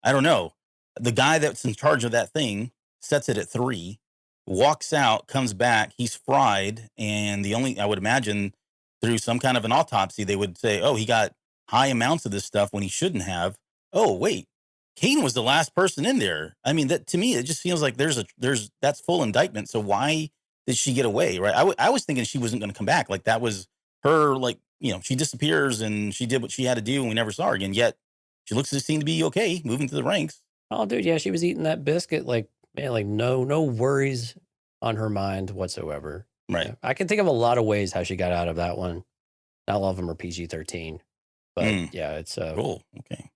I don't know. The guy that's in charge of that thing sets it at 3, walks out, comes back, he's fried, and I would imagine through some kind of an autopsy, they would say, oh, he got high amounts of this stuff when he shouldn't have. Oh, wait. Kane was the last person in there. I mean, that to me, it just feels like that's full indictment. So why did she get away? Right. I was thinking she wasn't going to come back. Like that was her, like, she disappears and she did what she had to do and we never saw her again. Yet she looks to seem to be okay, moving through the ranks. Oh, dude. Yeah. She was eating that biscuit. Like, man, like no worries on her mind whatsoever. Right. Yeah. I can think of a lot of ways how she got out of that one. Not all of them are PG-13, but yeah, it's cool. Okay.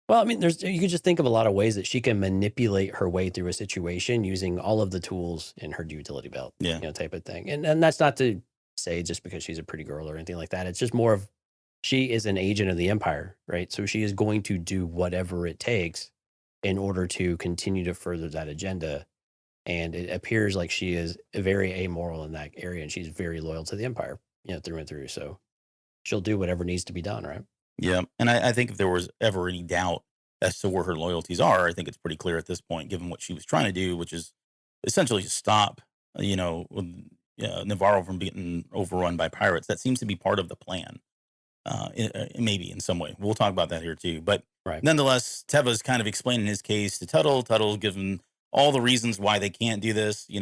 Well, I mean, you could just think of a lot of ways that she can manipulate her way through a situation using all of the tools in her utility belt, type of thing. And that's not to say just because she's a pretty girl or anything like that. It's just more of she is an agent of the Empire, right? So she is going to do whatever it takes in order to continue to further that agenda. And it appears like she is very amoral in that area and she's very loyal to the Empire, through and through. So she'll do whatever needs to be done, right? Yeah. And I think if there was ever any doubt as to where her loyalties are, I think it's pretty clear at this point, given what she was trying to do, which is essentially to stop, Navarro from being overrun by pirates. That seems to be part of the plan, maybe in some way. We'll talk about that here too. But Right. nonetheless, Teva's kind of explaining his case to Tuttle. Tuttle gives him all the reasons why they can't do this. We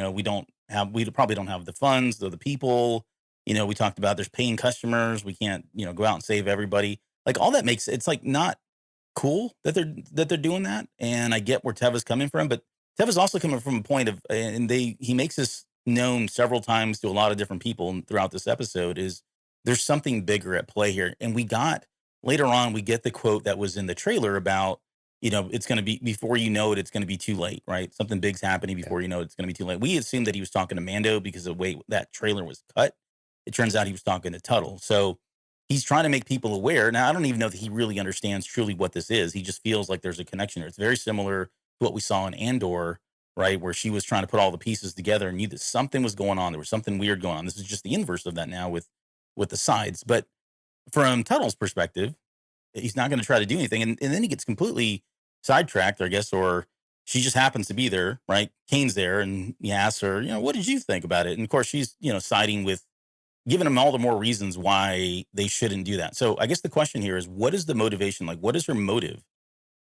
probably don't have the funds, the people. We talked about there's paying customers. We can't, go out and save everybody. Like all that makes it's like not cool that they're doing that. And I get where Teva's coming from, but Teva's also coming from a point of, and he makes this known several times to a lot of different people throughout this episode is there's something bigger at play here. And later on, we get the quote that was in the trailer about, it's going to be before you know it, it's going to be too late, right? Something big's happening before you know it's going to be too late. We assumed that he was talking to Mando because of the way that trailer was cut. It turns out he was talking to Tuttle. So he's trying to make people aware. Now, I don't even know that he really understands truly what this is. He just feels like there's a connection here. It's very similar to what we saw in Andor, right? Where she was trying to put all the pieces together and knew that something was going on. There was something weird going on. This is just the inverse of that now with the sides. But from Tuttle's perspective, he's not going to try to do anything. And then he gets completely sidetracked, I guess, or she just happens to be there, right? Kane's there and he asks her, what did you think about it? And of course, she's, siding with giving him all the more reasons why they shouldn't do that. So I guess the question here is, what is the motivation? Like, what is her motive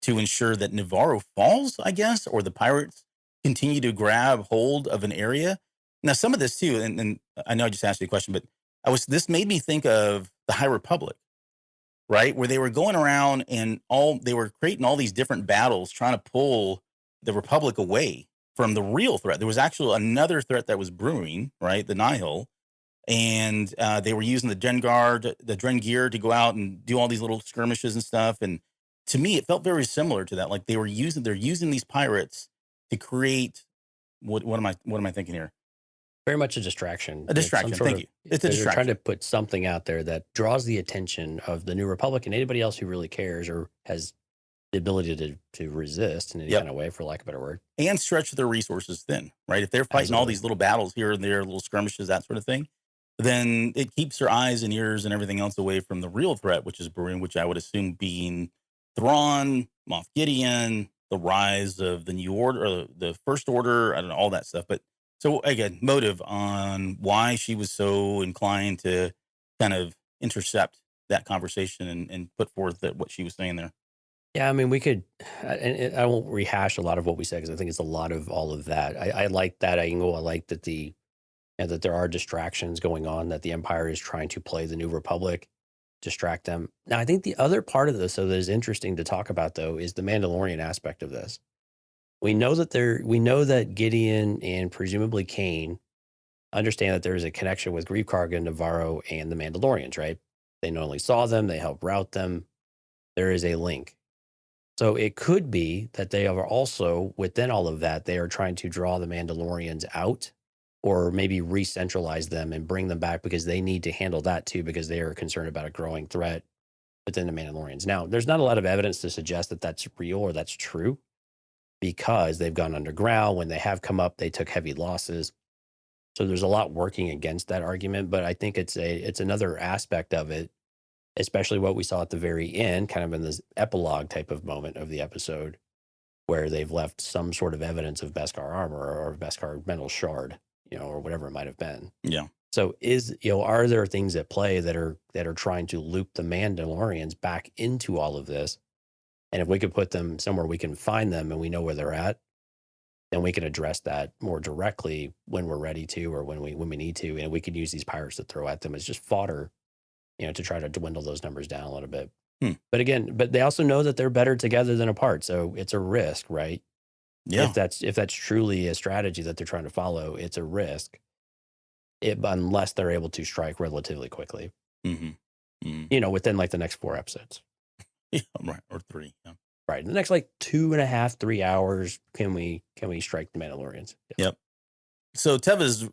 to ensure that Nevarro falls, I guess, or the pirates continue to grab hold of an area? Now, some of this too, and I know I just asked you a question, but this made me think of the High Republic, right? Where they were going around and they were creating all these different battles, trying to pull the Republic away from the real threat. There was actually another threat that was brewing, right? The Nihil. And they were using the Drengir to go out and do all these little skirmishes and stuff. And to me, it felt very similar to that. Like they're using these pirates to create what am I thinking here? Very much a distraction. A distraction. Thank you. It's a They're distraction. trying to put something out there that draws the attention of the New Republic and anybody else who really cares or has the ability to resist in any kind of way, for lack of a better word. And stretch their resources thin, right? If they're fighting all these little battles here and there, little skirmishes, that sort of thing, then it keeps their eyes and ears and everything else away from the real threat, which is brewing, which I would assume being Thrawn, Moff Gideon, the rise of the New Order, or the First Order, I don't know, all that stuff. But so again, motive on why she was so inclined to kind of intercept that conversation and put forth what she was saying there. Yeah, I mean, we could, and I won't rehash a lot of what we said because I think it's a lot of all of that. I like that angle. I like that that there are distractions going on, that the Empire is trying to play the New Republic, distract them. Now, I think the other part of this, though, that is interesting to talk about, though, is the Mandalorian aspect of this. We know that Gideon and presumably Kane understand that there is a connection with Grief Karga, Nevarro, and the Mandalorians, right? They not only saw them, they helped route them. There is a link. So it could be that they are also, within all of that, they are trying to draw the Mandalorians out or maybe re-centralize them and bring them back because they need to handle that too, because they are concerned about a growing threat within the Mandalorians. Now, there's not a lot of evidence to suggest that that's real or that's true because they've gone underground. When they have come up, they took heavy losses. So there's a lot working against that argument, but I think it's another aspect of it, especially what we saw at the very end, kind of in this epilogue type of moment of the episode where they've left some sort of evidence of Beskar armor or Beskar mental shard, or whatever it might have been. Yeah. So are there things at play that are trying to loop the Mandalorians back into all of this? And if we could put them somewhere we can find them and we know where they're at, then we can address that more directly when we're ready to, or when we need to. And we can use these pirates to throw at them as just fodder, to try to dwindle those numbers down a little bit. But they also know that they're better together than apart. So it's a risk, right? Yeah. If that's truly a strategy that they're trying to follow, it's a risk. Unless they're able to strike relatively quickly, within like the next 4 episodes. Yeah, right. Or 3. Yeah. Right. In the next like 2.5, 3 hours, can we strike the Mandalorians? Yep. So Teva's,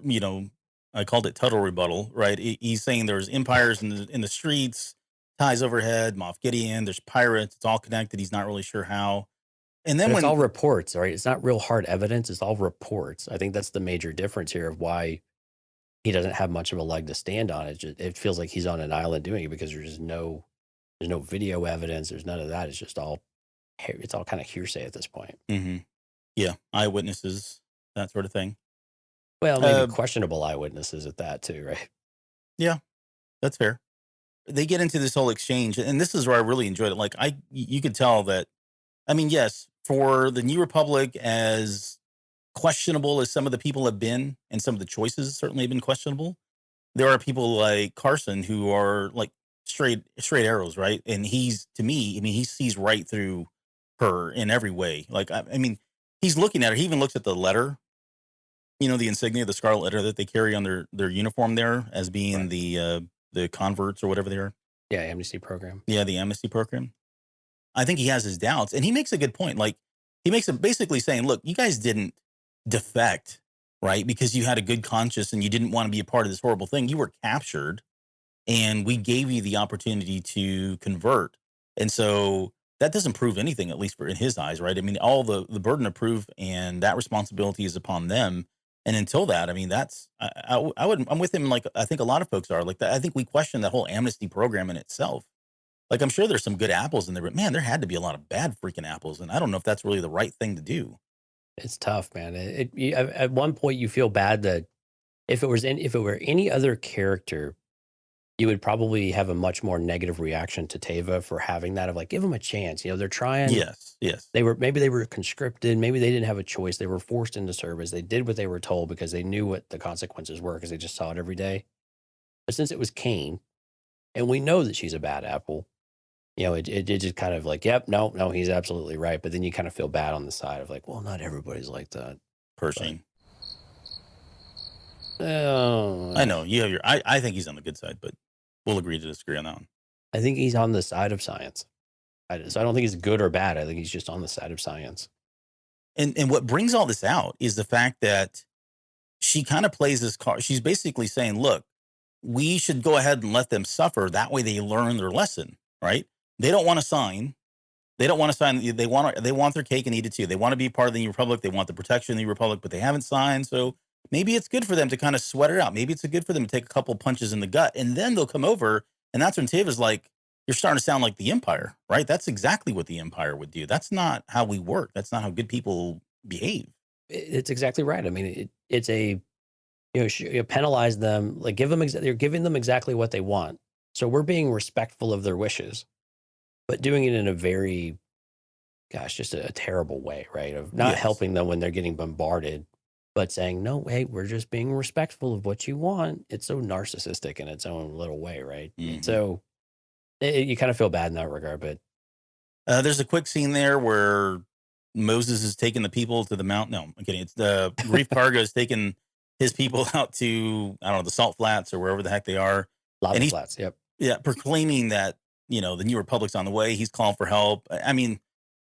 I called it Tuttle rebuttal, right? He's saying there's empires in the streets, ties overhead, Moff Gideon, there's pirates, it's all connected. He's not really sure how. And then it's all reports, right? It's not real hard evidence. It's all reports. I think that's the major difference here of why he doesn't have much of a leg to stand on. It feels like he's on an island doing it because there's no There's no video evidence. There's none of that. It's just all kind of hearsay at this point. Mm-hmm. Yeah, eyewitnesses, that sort of thing. Well, maybe questionable eyewitnesses at that too, right? Yeah, that's fair. They get into this whole exchange, and this is where I really enjoyed it. Like you could tell that. I mean, yes, for the New Republic, as questionable as some of the people have been, and some of the choices certainly have been questionable, there are people like Carson who are like straight arrows, right? And he's, to me, I mean, he sees right through her in every way. Like, I mean, he's looking at her. He even looks at the letter, the insignia, the scarlet letter that they carry on their uniform there as being Right. the converts or whatever they are. Yeah, amnesty program. Yeah, the amnesty program. I think he has his doubts, and he makes a good point. Like, he makes it basically saying, look, you guys didn't defect, right? Because you had a good conscience and you didn't want to be a part of this horrible thing. You were captured, and we gave you the opportunity to convert. And so that doesn't prove anything, at least in his eyes, right? I mean, all the burden of proof and that responsibility is upon them. And until that, I mean, that's, I'm with him. Like, I think a lot of folks are like that. I think we question the whole amnesty program in itself. Like, I'm sure there's some good apples in there, but man, there had to be a lot of bad freaking apples. And I don't know if that's really the right thing to do. It's tough, man. At one point you feel bad that if it were any other character, you would probably have a much more negative reaction to Teva for having that of like, give them a chance. They're trying. Yes. Maybe they were conscripted. Maybe they didn't have a choice. They were forced into service. They did what they were told because they knew what the consequences were because they just saw it every day. But since it was Kane, and we know that she's a bad apple, it just kind of like, yep, no, he's absolutely right. But then you kind of feel bad on the side of like, well, not everybody's like that. Pershing. I know you have I think he's on the good side, but we'll agree to disagree on that one. I think he's on the side of science. So I don't think he's good or bad. I think he's just on the side of science. And what brings all this out is the fact that she kind of plays this card. She's basically saying, look, we should go ahead and let them suffer. That way they learn their lesson, right? They don't want to sign. They don't want to sign. They want their cake and eat it too. They want to be part of the New Republic. They want the protection of the Republic, but they haven't signed. So maybe it's good for them to kind of sweat it out. Maybe it's good for them to take a couple punches in the gut, and then they'll come over. And that's when Teva's like, you're starting to sound like the Empire, right? That's exactly what the Empire would do. That's not how we work. That's not how good people behave. It's exactly right. I mean, it's a, you penalize them, like you're giving them exactly what they want. So we're being respectful of their wishes, but doing it in a very, just a terrible way, right? Of not helping them when they're getting bombarded, but saying, no, hey, we're just being respectful of what you want. It's so narcissistic in its own little way, right? Mm-hmm. So you kind of feel bad in that regard, but there's a quick scene there where Moses is taking the people to the mountain. No, I'm kidding. It's the Reef Karga is taking his people out to, I don't know, the Salt Flats or wherever the heck they are. Lava Flats, yep. Yeah, proclaiming that, the New Republic's on the way. He's calling for help. I mean,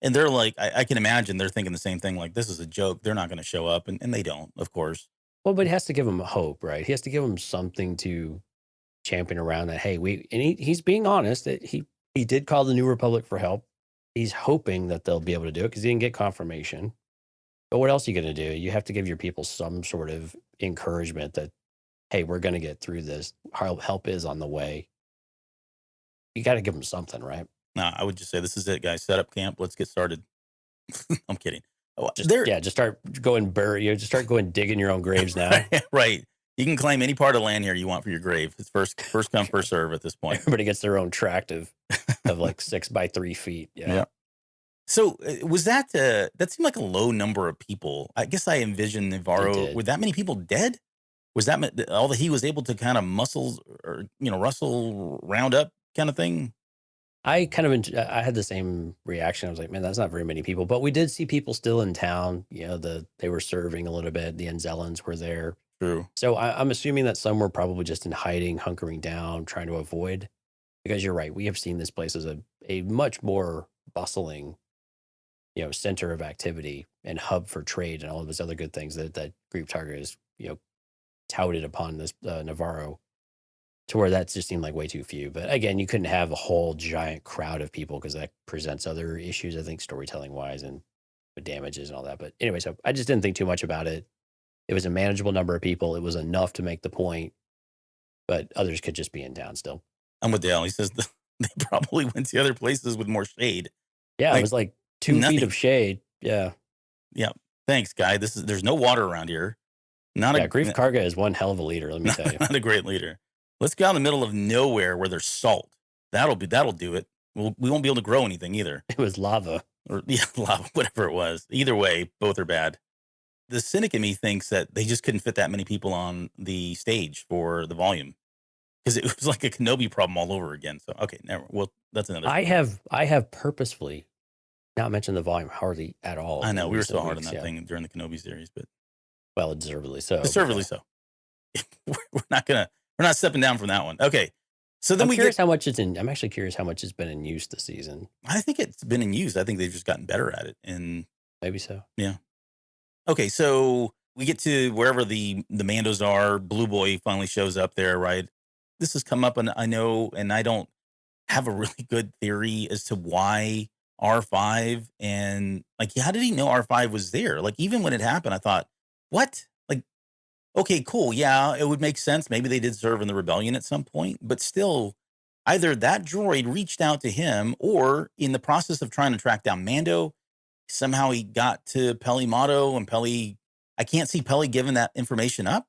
and they're like, I can imagine they're thinking the same thing. Like, this is a joke. They're not going to show up. And they don't, of course. Well, but he has to give them hope, right? He has to give them something to champion around that. Hey, he's being honest that he did call the New Republic for help. He's hoping that they'll be able to do it because he didn't get confirmation. But what else are you going to do? You have to give your people some sort of encouragement that, hey, we're going to get through this. Help is on the way. You got to give them something, right? No, I would just say, this is it, guys. Set up camp. Let's get started. I'm kidding. Just start going just start going digging your own graves now. Right. You can claim any part of land here you want for your grave. It's first come, first serve at this point. Everybody gets their own tract of like 6 by 3 feet. Yeah. So was that seemed like a low number of people? I guess I envisioned Nevarro. Were that many people dead? Was that all that he was able to kind of rustle, round up kind of thing? I I had the same reaction. I was like, man, that's not very many people. But we did see people still in town. They were serving a little bit. The Anzellans were there. True. So I'm assuming that some were probably just in hiding, hunkering down, trying to avoid. Because you're right, we have seen this place as a much more bustling, center of activity and hub for trade and all of those other good things that Greef Karga is, touted upon this Nevarro. To where that just seemed like way too few. But again, you couldn't have a whole giant crowd of people because that presents other issues, I think, storytelling wise and with damages and all that. But anyway, so I just didn't think too much about it. It was a manageable number of people. It was enough to make the point, but others could just be in town still. I'm with Dale. He says They probably went to other places with more shade. Yeah, it Like, was like 2 feet nothing. of shade. Yeah. Yeah. Thanks, guy. There's no water around here. Not Yeah, a Grief Karga is one hell of a leader, let me tell you. not a great leader. Let's go out in the middle of nowhere where there's salt. That'll do it. We won't be able to grow anything either. It was lava. Or yeah, lava, whatever it was. Either way, both are bad. The cynic in me thinks that they just couldn't fit that many people on the stage for the volume because it was like a Kenobi problem all over again. So okay, never. Well, that's another. I have purposefully not mentioned the volume hardly at all. I know in we were recent so hard weeks, on that yeah. thing during the Kenobi series, but Well, deservedly so. deservedly so. We're not stepping down from that one. Okay, so then I'm we curious get. how much it's in. I'm actually curious how much it's been in use this season. I think it's been in use. I think they've just gotten better at it. And Maybe so. yeah. Okay, so we get to wherever the Mandos are. Blue Boy finally shows up there, right? This has come up, and I know, and I don't have a really good theory as to why R5 and like how did he know R5 was there? Like even when it happened, I thought, what? Like, okay, cool, yeah, it would make sense. Maybe they did serve in the rebellion at some point, but still, either that droid reached out to him, or in the process of trying to track down Mando, somehow he got to Peli Motto, and Peli. I can't see Peli giving that information up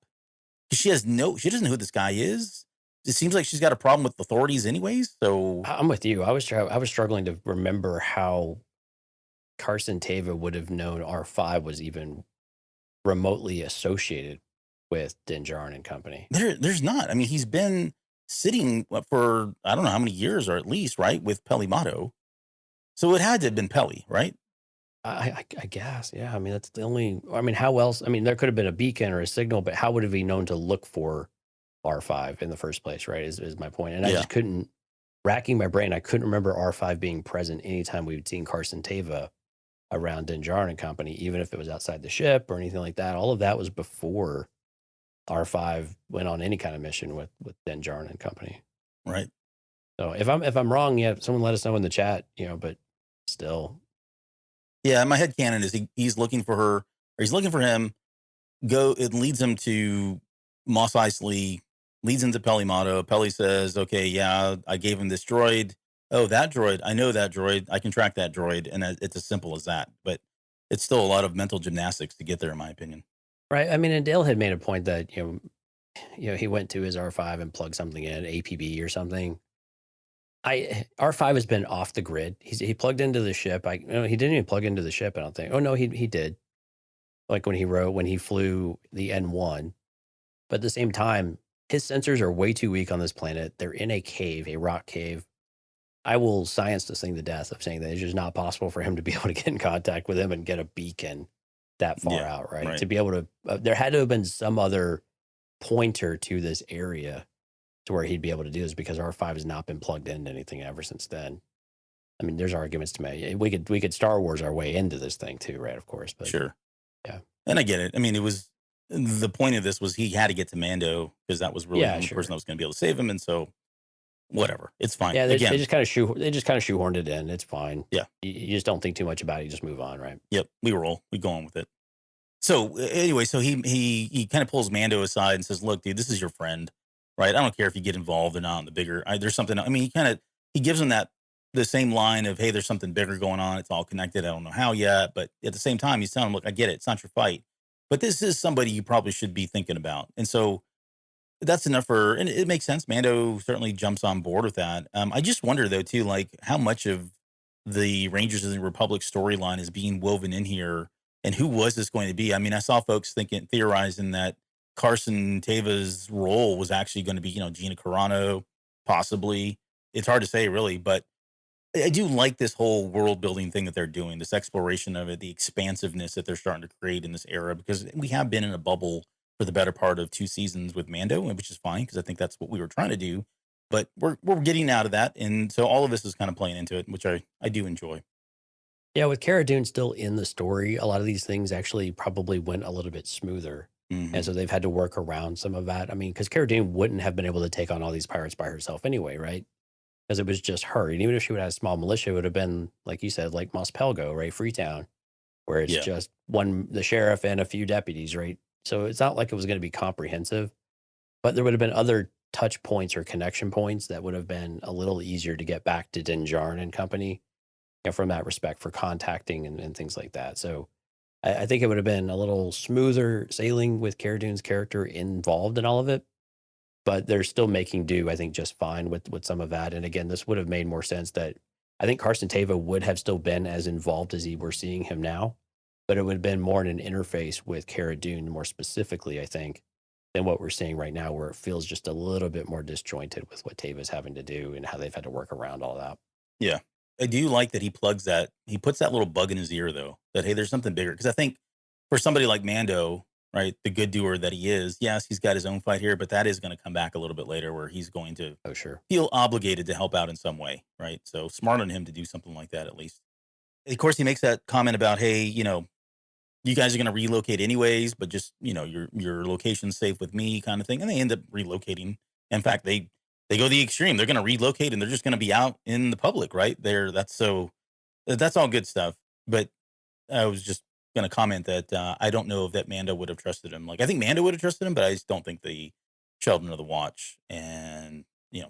because she doesn't know who this guy is. It seems like she's got a problem with authorities anyways. So I'm with you. I was struggling to remember how Carson Teva would have known R5 was even remotely associated with Din Djarin and company. there's not. I mean, he's been sitting for I don't know how many years, or at least right with Peli Motto. So it had to have been Peli, right? I guess, yeah. I mean, that's the only. I mean, how else? I mean, there could have been a beacon or a signal, but how would have he known to look for R5 in the first place? Right, is my point. And I Yeah. just couldn't, racking my brain, I couldn't remember R5 being present anytime we'd seen Carson Teva around Din Djarin and company, even if it was outside the ship or anything like that. All of that was before R5 went on any kind of mission with Din Djarin and company. Right. So if I'm wrong, yeah, someone let us know in the chat. But still. Yeah, my headcanon is he's looking for her, or he's looking for him. It leads him to Mos Eisley, leads into Peli Motto. Peli says, okay, yeah, I gave him this droid. Oh, that droid. I know that droid. I can track that droid. And it's as simple as that. But it's still a lot of mental gymnastics to get there, in my opinion. Right. I mean, and Dale had made a point that, he went to his R5 and plugged something in, APB or something. R5 has been off the grid. He plugged into the ship. He didn't even plug into the ship, I don't think. Oh no, he did. Like when he flew the N1. But at the same time, his sensors are way too weak on this planet. They're in a cave, a rock cave. I will science this thing to death of saying that it's just not possible for him to be able to get in contact with him and get a beacon that far out, right? To be able to, there had to have been some other pointer to this area to where he'd be able to do this, because R5 has not been plugged into anything ever since then. I mean, there's arguments to make. We could Star Wars our way into this thing too, right? Of course, but sure, yeah. And I get it. I mean, it was the point of this was he had to get to Mando because that was really the only person that was going to be able to save him, and so whatever, it's fine. Yeah, they just kind of shoehorned it in. It's fine. Yeah, you just don't think too much about it. You just move on, right? Yep, we go on with it. So anyway, so he kind of pulls Mando aside and says, "Look, dude, this is your friend, right? I don't care if you get involved or not in the bigger. There's something. I mean, he gives him the same line of, hey, there's something bigger going on. It's all connected. I don't know how yet, but at the same time, he's telling him, look, I get it. It's not your fight, but this is somebody you probably should be thinking about. And so that's enough and it makes sense. Mando certainly jumps on board with that. I just wonder though too, like how much of the Rangers of the Republic storyline is being woven in here, and who was this going to be? I mean, I saw folks theorizing that Carson Teva's role was actually going to be, Gina Carano, possibly. It's hard to say really, but I do like this whole world building thing that they're doing, this exploration of it, the expansiveness that they're starting to create in this era, because we have been in a bubble for the better part of 2 seasons with Mando, which is fine because I think that's what we were trying to do. But we're getting out of that, and so all of this is kind of playing into it, which I do enjoy. Yeah, with Cara Dune still in the story, a lot of these things actually probably went a little bit smoother. Mm-hmm. And so they've had to work around some of that. I mean, because Cara Dune wouldn't have been able to take on all these pirates by herself anyway, right? Because it was just her. And even if she would have a small militia, it would have been, like you said, like Mos Pelgo, right? Freetown, where it's just the sheriff and a few deputies, right? So it's not like it was going to be comprehensive, but there would have been other touch points or connection points that would have been a little easier to get back to Din Djarin and company, from that respect for contacting and things like that. So I think it would have been a little smoother sailing with Cara Dune's character involved in all of it, but they're still making do, I think, just fine with some of that. And again, this would have made more sense that I think Carson Teva would have still been as involved as we're seeing him now, but it would have been more in an interface with Cara Dune, more specifically, I think, than what we're seeing right now, where it feels just a little bit more disjointed with what Teva's having to do and how they've had to work around all that. Yeah. I do like that he puts that little bug in his ear, though, that, hey, there's something bigger. Because I think for somebody like Mando, right, the good doer that he is, yes, he's got his own fight here, but that is going to come back a little bit later where he's going to Oh, sure. feel obligated to help out in some way, right? So smart on him to do something like that, at least. Of course, he makes that comment about, hey, you guys are going to relocate anyways, but just, your location's safe with me kind of thing. And they end up relocating. In fact, they go the extreme. They're going to relocate and they're just going to be out in the public, right? That's all good stuff. But I was just going to comment that I don't know if that Mando would have trusted him. Like, I think Mando would have trusted him, but I just don't think the Children of the Watch and,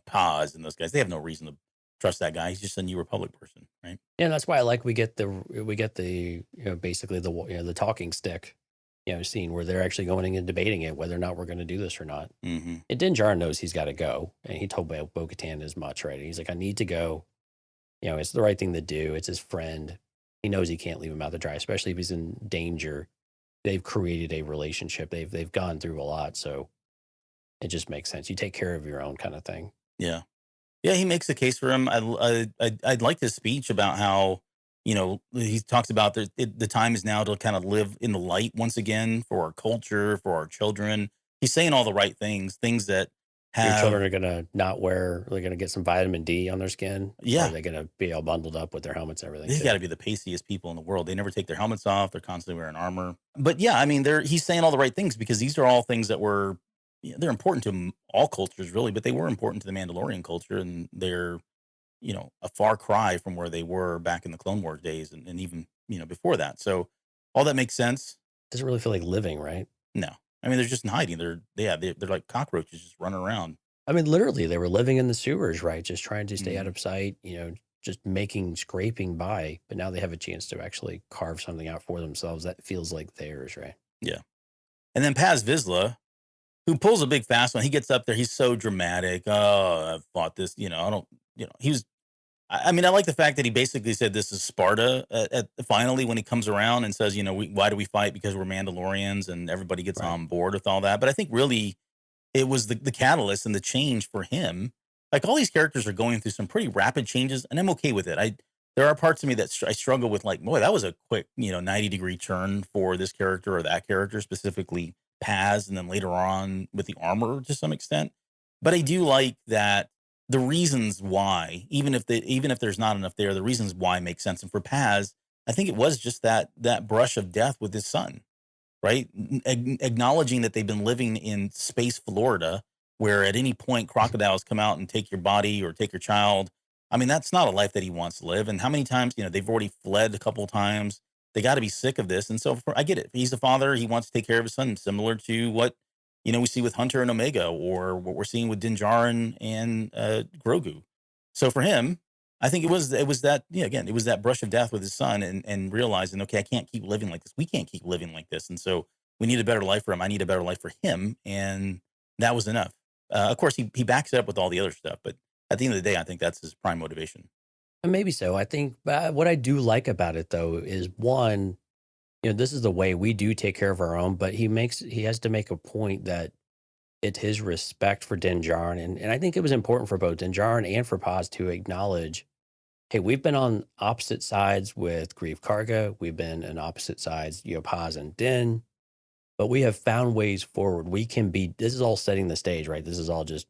Paz and those guys, they have no reason to trust that guy. He's just a New Republic person, right? Yeah, that's why I like we get the basically the talking stick, scene where they're actually going and debating it whether or not we're going to do this or not. Mm-hmm. And Din Djarin knows he's got to go, and he told Bo-Katan as much, right? He's like, I need to go. It's the right thing to do. It's his friend. He knows he can't leave him out to dry, especially if he's in danger. They've created a relationship. They've gone through a lot, so it just makes sense. You take care of your own kind of thing. Yeah. Yeah, he makes a case for him. I'd like his speech about how, he talks about the time is now to kind of live in the light once again for our culture, for our children. He's saying all the right things that Your have. children are going to not wear, they're going to get some vitamin D on their skin. Yeah. Or they're going to be all bundled up with their helmets and everything. They got to be the paciest people in the world. They never take their helmets off. They're constantly wearing armor. But yeah, I mean, he's saying all the right things because these are all things that were, they're important to all cultures really, but they were important to the Mandalorian culture, and they're, a far cry from where they were back in the Clone Wars days and even, before that. So all that makes sense. Doesn't really feel like living, right? No. I mean, they're just in hiding. They're like cockroaches just running around. I mean, literally, they were living in the sewers, right? Just trying to stay out of sight, just scraping by. But now they have a chance to actually carve something out for themselves that feels like theirs, right? Yeah. And then Paz Vizsla, who pulls a big fast one. He gets up there. He's so dramatic. Oh, I've fought this. I don't, he was, I mean, I like the fact that he basically said this is Sparta finally when he comes around and says, why do we fight? Because we're Mandalorians, and everybody gets on board with all that. But I think really it was the catalyst and the change for him. Like, all these characters are going through some pretty rapid changes, and I'm okay with it. There are parts of me that I struggle with, like, boy, that was a quick, 90-degree turn for this character or that character, specifically Paz, and then later on with the armor to some extent. But I do like that the reasons why, even if there's not enough there, the reasons why make sense. And for Paz, I think it was just that brush of death with his son, right? Acknowledging that they've been living in space Florida, where at any point crocodiles come out and take your body or take your child. I mean, that's not a life that he wants to live. And how many times, they've already fled a couple of times. They got to be sick of this. And so I get it. He's a father. He wants to take care of his son, similar to what, we see with Hunter and Omega, or what we're seeing with Din Djarin and Grogu. So for him, I think it was that, again, it was that brush of death with his son and realizing, okay, I can't keep living like this. We can't keep living like this. And so we need a better life for him. I need a better life for him. And that was enough. Of course, he backs it up with all the other stuff. But at the end of the day, I think that's his prime motivation. And maybe so. I think what I do like about it, though, is one, this is the way we do take care of our own, but he has to make a point that it's his respect for Din Djarin. And I think it was important for both Din Djarin and for Paz to acknowledge, hey, we've been on opposite sides with Grief Karga. We've been on opposite sides, Paz and Din, but we have found ways forward. This is all setting the stage, right? This is all just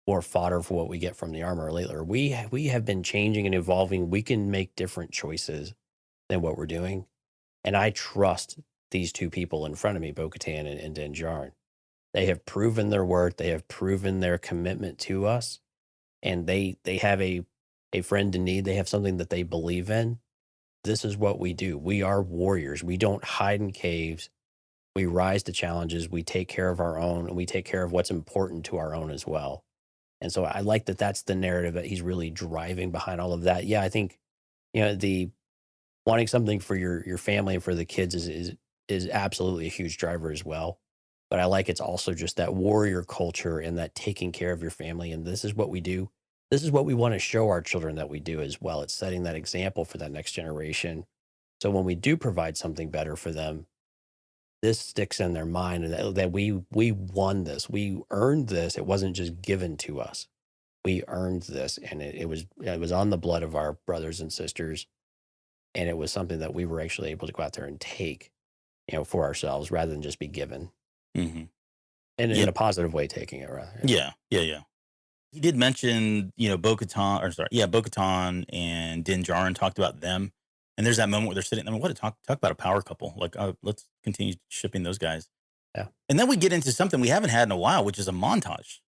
more fodder for what we get from the armor later. We have been changing and evolving. We can make different choices than what we're doing. And I trust these two people in front of me, Bo-Katan and Din Djarin. They have proven their worth. They have proven their commitment to us. And they have a friend in need. They have something that they believe in. This is what we do. We are warriors. We don't hide in caves. We rise to challenges. We take care of our own, and we take care of what's important to our own as well. And so I like that that's the narrative that he's really driving behind all of that. Yeah, I think, the wanting something for your family and for the kids is absolutely a huge driver as well. But I like it's also just that warrior culture and that taking care of your family. And this is what we do. This is what we want to show our children that we do as well. It's setting that example for that next generation. So when we do provide something better for them, this sticks in their mind and that we won this. We earned this. It wasn't just given to us. We earned this, and it was on the blood of our brothers and sisters, and it was something that we were actually able to go out there and take, for ourselves rather than just be given, Mm-hmm. and Yeah. in a positive way, taking it rather. Yeah. He did mention, Bo-Katan and Din Djarin talked about them. And there's that moment where they're sitting. I mean, what a talk about a power couple. Like, let's continue shipping those guys. Yeah. And then we get into something we haven't had in a while, which is a montage.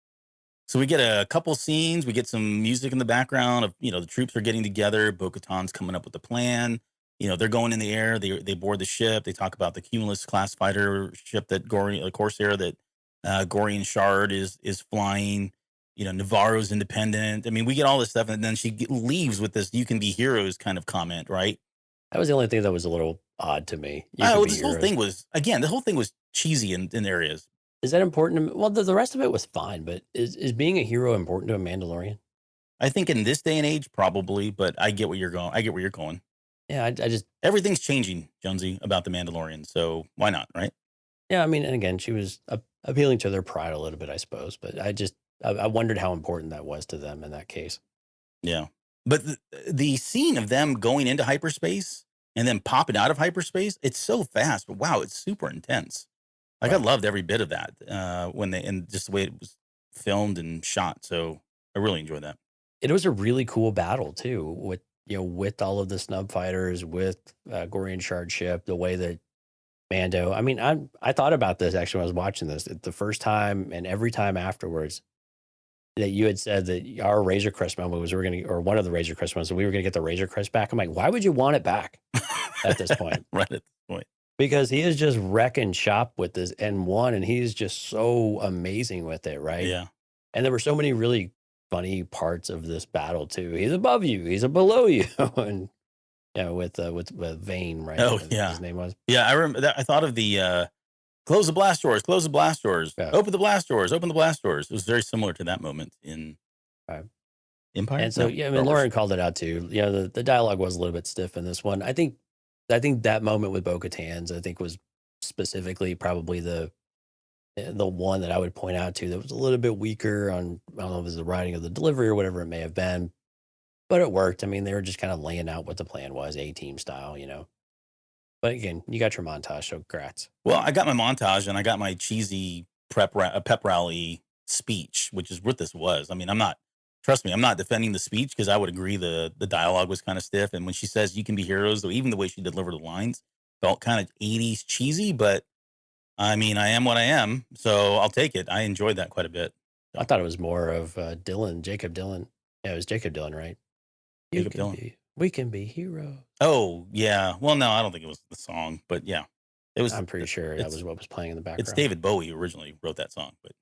So we get a couple scenes. We get some music in the background of, the troops are getting together. Bo-Katan's coming up with a plan. They're going in the air. They board the ship. They talk about the Cumulus class fighter ship that Corsair that Gorian Shard is flying. Nevarro's independent. I mean, we get all this stuff, and then she leaves with this "you can be heroes" kind of comment, right? That was the only thing that was a little odd to me. The whole thing was cheesy in areas. Is that important? Well, the rest of it was fine, but is being a hero important to a Mandalorian? I think in this day and age, probably, but I get where you're going. Yeah, I just Everything's changing, Jonesy, about the Mandalorian, so why not, right? yeah. I mean, and again, she was appealing to their pride a little bit, I suppose. But I wondered how important that was to them in that case. Yeah. But the scene of them going into hyperspace and then popping out of hyperspace, it's so fast, but wow, it's super intense. Like, I Right. loved every bit of that and just the way it was filmed and shot. So I really enjoyed that. It was a really cool battle too, with all of the snub fighters, with Gorian Shard ship, the way that Mando. I mean, I thought about this actually when I was watching this the first time and every time afterwards that you had said that our Razor Crest moment was or one of the Razor Crest ones, we were gonna get the Razor Crest back. I'm like, why would you want it back at this point? Right at this point. Because he is just wrecking shop with this N1, and he's just so amazing with it, right? Yeah. And there were so many really funny parts of this battle too. He's above you, he's below you, and with Vane, right? Oh, I think yeah. his name was. Yeah, I remember that. I thought of the close the blast doors, Yeah. open the blast doors. It was very similar to that moment in Right. Empire. And so, No, yeah, I Star mean, Wars. Lauren called it out too. The dialogue was a little bit stiff in this one. I think that moment with Bo-Katan's, I think, was specifically probably the one that I would point out to that was a little bit weaker on, I don't know if it was the writing of the delivery or whatever it may have been, but it worked. I mean, they were just kind of laying out what the plan was, A-team style, But again, you got your montage, so congrats. Well, I got my montage and I got my cheesy pep rally speech, which is what this was. I mean, trust me, I'm not defending the speech because I would agree the dialogue was kind of stiff. And when she says you can be heroes, though, even the way she delivered the lines felt kind of 80s cheesy, but I mean, I am what I am, so I'll take it. I enjoyed that quite a bit. I thought it was more of Jacob Dylan. Yeah, it was Jacob Dylan, right? We can be heroes. Oh, yeah. Well, no, I don't think it was the song, but yeah. I'm pretty sure that it's- was what was playing in the background. It's David Bowie who originally wrote that song, but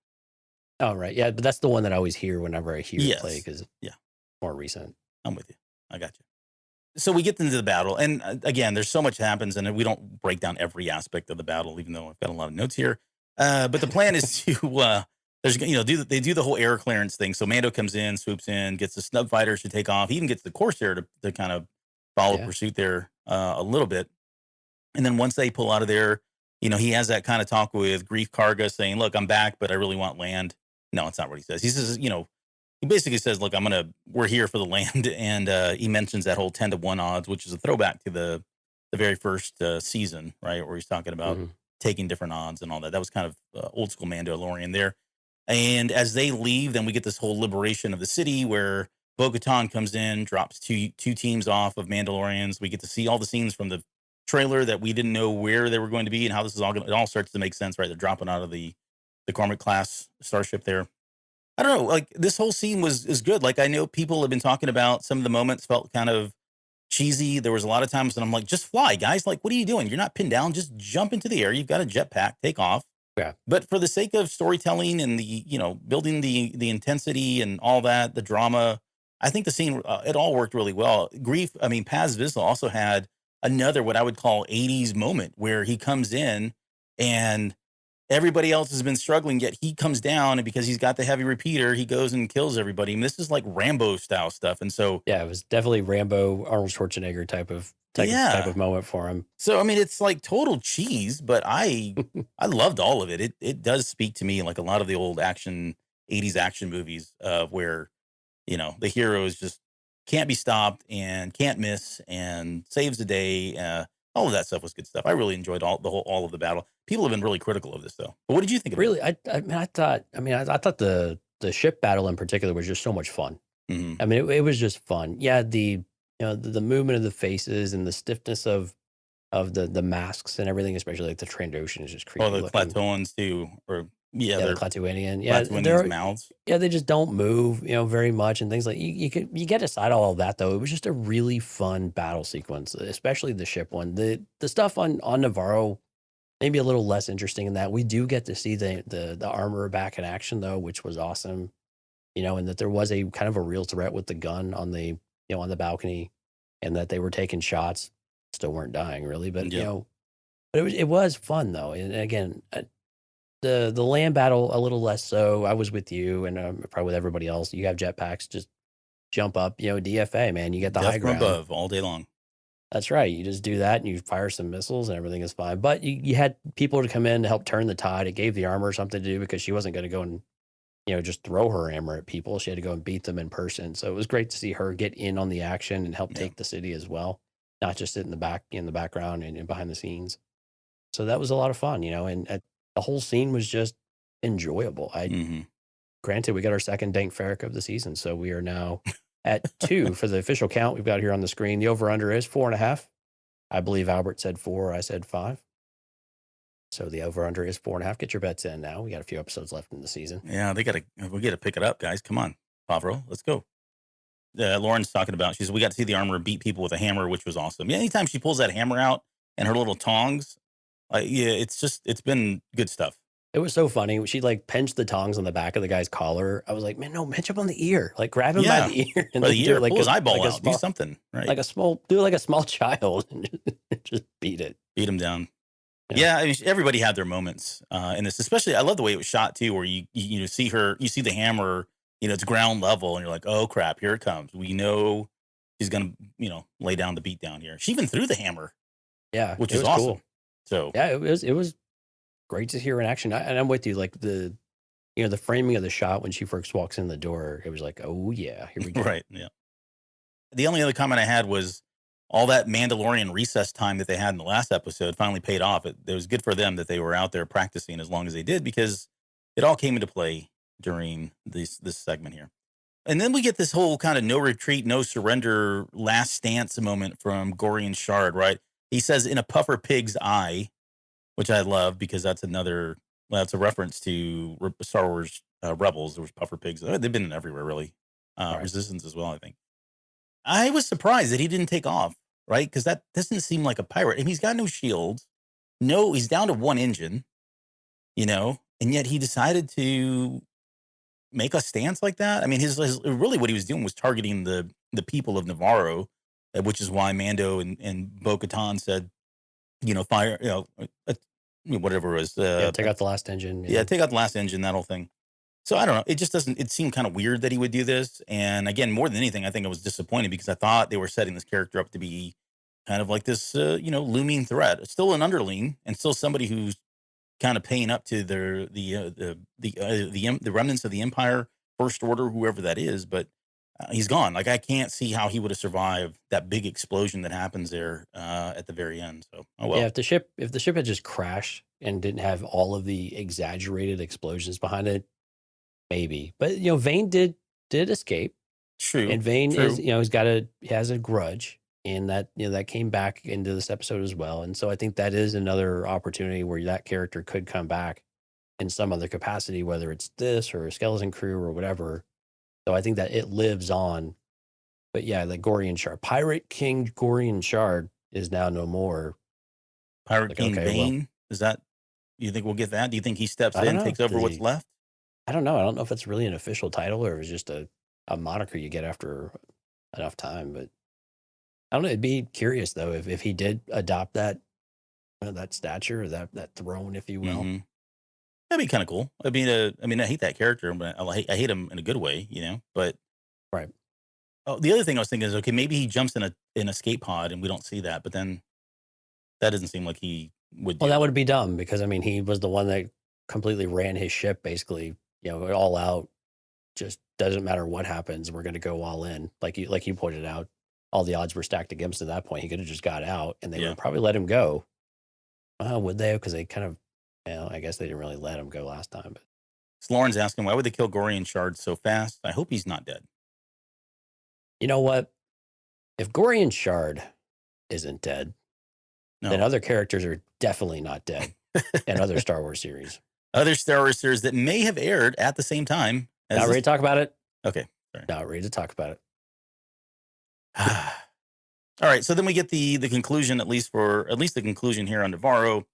Oh, right. Yeah, but that's the one that I always hear whenever I hear it play Yes. because Yeah. more recent. I'm with you. I got you. So we get into the battle, and again, there's so much happens, and we don't break down every aspect of the battle, even though I've got a lot of notes here. But the plan is to they do the whole air clearance thing. So Mando comes in, swoops in, gets the snub fighters to take off. He even gets the Corsair to kind of follow Yeah. pursuit there a little bit. And then once they pull out of there, he has that kind of talk with Grief Karga saying, "Look, I'm back, but I really want land." No, it's not what he says. He says, he basically says, "Look, we're here for the land," and he mentions that whole 10-1 odds, which is a throwback to the very first season, right, where he's talking about Mhm. taking different odds and all that. That was kind of old school Mandalorian there. And as they leave, then we get this whole liberation of the city where Bo-Katan comes in, drops two teams off of Mandalorians. We get to see all the scenes from the trailer that we didn't know where they were going to be and how this is all going. It all starts to make sense, right? They're dropping out of the Cormac class starship there. I don't know. Like, this whole scene is good. Like, I know people have been talking about some of the moments felt kind of cheesy. There was a lot of times that I'm like, just fly, guys. Like, what are you doing? You're not pinned down. Just jump into the air. You've got a jetpack. Take off. Yeah. But for the sake of storytelling and building the intensity and all that, the drama, I think the scene, it all worked really well. Paz Vizsla also had another, what I would call 80s moment where he comes in and everybody else has been struggling, yet he comes down, and because he's got the heavy repeater, he goes and kills everybody. I mean, this is like Rambo style stuff. And so, Yeah, it was definitely Rambo, Arnold Schwarzenegger type of moment for him. so I mean, it's like total cheese, but I loved all of it. It does speak to me like a lot of the old 80s action movies, where the hero is just can't be stopped and can't miss and saves the day. All of that stuff was good stuff. I really enjoyed all of the battle. People have been really critical of this though. But what did you think of it? Really, I thought the ship battle in particular was just so much fun. Mhm. I mean, it was just fun. Yeah, the movement of the faces and the stiffness of the masks and everything, especially like the Trandoshan is just creepy. Oh, the looking. Klatooans too, or Yeah, the they're Klatooinian. Yeah, Klatooinians' mouths. yeah, they just don't move, very much and things like you get aside all of that though. It was just a really fun battle sequence, especially the ship one. The stuff on Nevarro maybe a little less interesting in that we do get to see the armor back in action though, which was awesome. And that there was a kind of a real threat with the gun on the on the balcony, and that they were taking shots, still weren't dying really, but Yeah. but it was fun though. And again, the land battle a little less so. I was with you and probably with everybody else. You have jetpacks, just jump up, DFA, man. You get the Death high from ground. above all day long. That's right. You just do that and you fire some missiles and everything is fine. But you had people to come in to help turn the tide. It gave the armor something to do because she wasn't going to go and just throw her hammer at people. She had to go and beat them in person. So it was great to see her get in on the action and help take the city as well, not just sit in the background and behind the scenes. So that was a lot of fun, and the whole scene was just enjoyable. Granted, we got our second Dank Ferrick of the season, so we are now at 2 for the official count we've got here on the screen. The over-under is 4.5. I believe Albert said 4. I said 5. So the over-under is 4.5. Get your bets in now. We got a few episodes left in the season. Yeah, we got to pick it up, guys. Come on, Favreau, let's go. Lauren's talking about, she said, we got to see the armor beat people with a hammer, which was awesome. Yeah, anytime she pulls that hammer out and her little tongs, it's been good stuff. It was so funny. She like pinched the tongs on the back of the guy's collar. I was like, man, no, pinch him on the ear. Like grab him by the ear and By the ear, like pull his eyeball like out. Do something, right? Like a small child and just beat it. Beat him down. Yeah, I mean, everybody had their moments in this. Especially, I love the way it was shot too, where you see the hammer, it's ground level, and you're like, oh crap, here it comes. We know she's gonna, lay down the beat down here. She even threw the hammer. Yeah, which is awesome. Cool. So yeah, it was great to hear in action. And I'm with you. Like the framing of the shot when she first walks in the door, it was like, oh yeah, here we go. Right. Yeah. The only other comment I had was all that Mandalorian recess time that they had in the last episode finally paid off. It was good for them that they were out there practicing as long as they did, because it all came into play during this segment here. And then we get this whole kind of no retreat, no surrender, last stance moment from Gorian Shard, right? He says, in a puffer pig's eye, which I love because that's a reference to Star Wars Rebels. There was puffer pigs. They've been everywhere, really. Right. Resistance as well, I think. I was surprised that he didn't take off, right? Because that doesn't seem like a pirate. And he's got no shields. No, he's down to one engine, and yet he decided to make a stance like that. I mean, his really what he was doing was targeting the people of Nevarro, which is why Mando and Bo-Katan said, fire, whatever it was. Take out the last engine. Yeah, take out the last engine, that whole thing. So I don't know. It just doesn't, it seemed kind of weird that he would do this. And again, more than anything, I think I was disappointed because I thought they were setting this character up to be kind of like this, looming threat. Still an underling and still somebody who's kind of paying up to the remnants of the Empire, First Order, whoever that is. But he's gone. Like, I can't see how he would have survived that big explosion that happens there at the very end. So, oh well. Yeah, if the ship had just crashed and didn't have all of the exaggerated explosions behind it, maybe. But Vane did escape. True. And Vane is he has a grudge, and that that came back into this episode as well. And so I think that is another opportunity where that character could come back in some other capacity, whether it's this or a skeleton crew or whatever. So I think that it lives on But yeah, the Gorian Shard, Pirate King Gorian Shard is now no more. Pirate Like, King okay, well, Bane, is that, you think we'll get that? Do you think he steps I don't in, know. takes over Does what's he? left? I don't know. I don't know if it's really an official title or it was just a moniker you get after enough time. But I don't know. It'd be curious though if he did adopt that that stature or that throne, if you will. Hmm. That'd be kind of cool. I mean, I hate that character, but I hate him in a good way, you know. But Right. oh, the other thing I was thinking is, okay, maybe he jumps in an escape pod and we don't see that, but then that doesn't seem like he would Well, do that that. would be dumb because I mean he was the one that completely ran his ship basically, all out. Just doesn't matter what happens, we're going to go all in. Like you pointed out, all the odds were stacked against him at that point. He could have just got out, and they Yeah. would probably let him go. Would they? Because they kind of, I guess they didn't really let him go last time. But So Lauren's asking, why would they kill Gorian Shard so fast? I hope he's not dead. you know what? If Gorian Shard isn't dead, then No. other characters are definitely not dead in other Star Wars series. Other Star Wars series that may have aired at the same time as Not ready to talk about it. Okay. Sorry. Not ready to talk about it. All right. So then we get the conclusion, at least the conclusion here on Nevarro.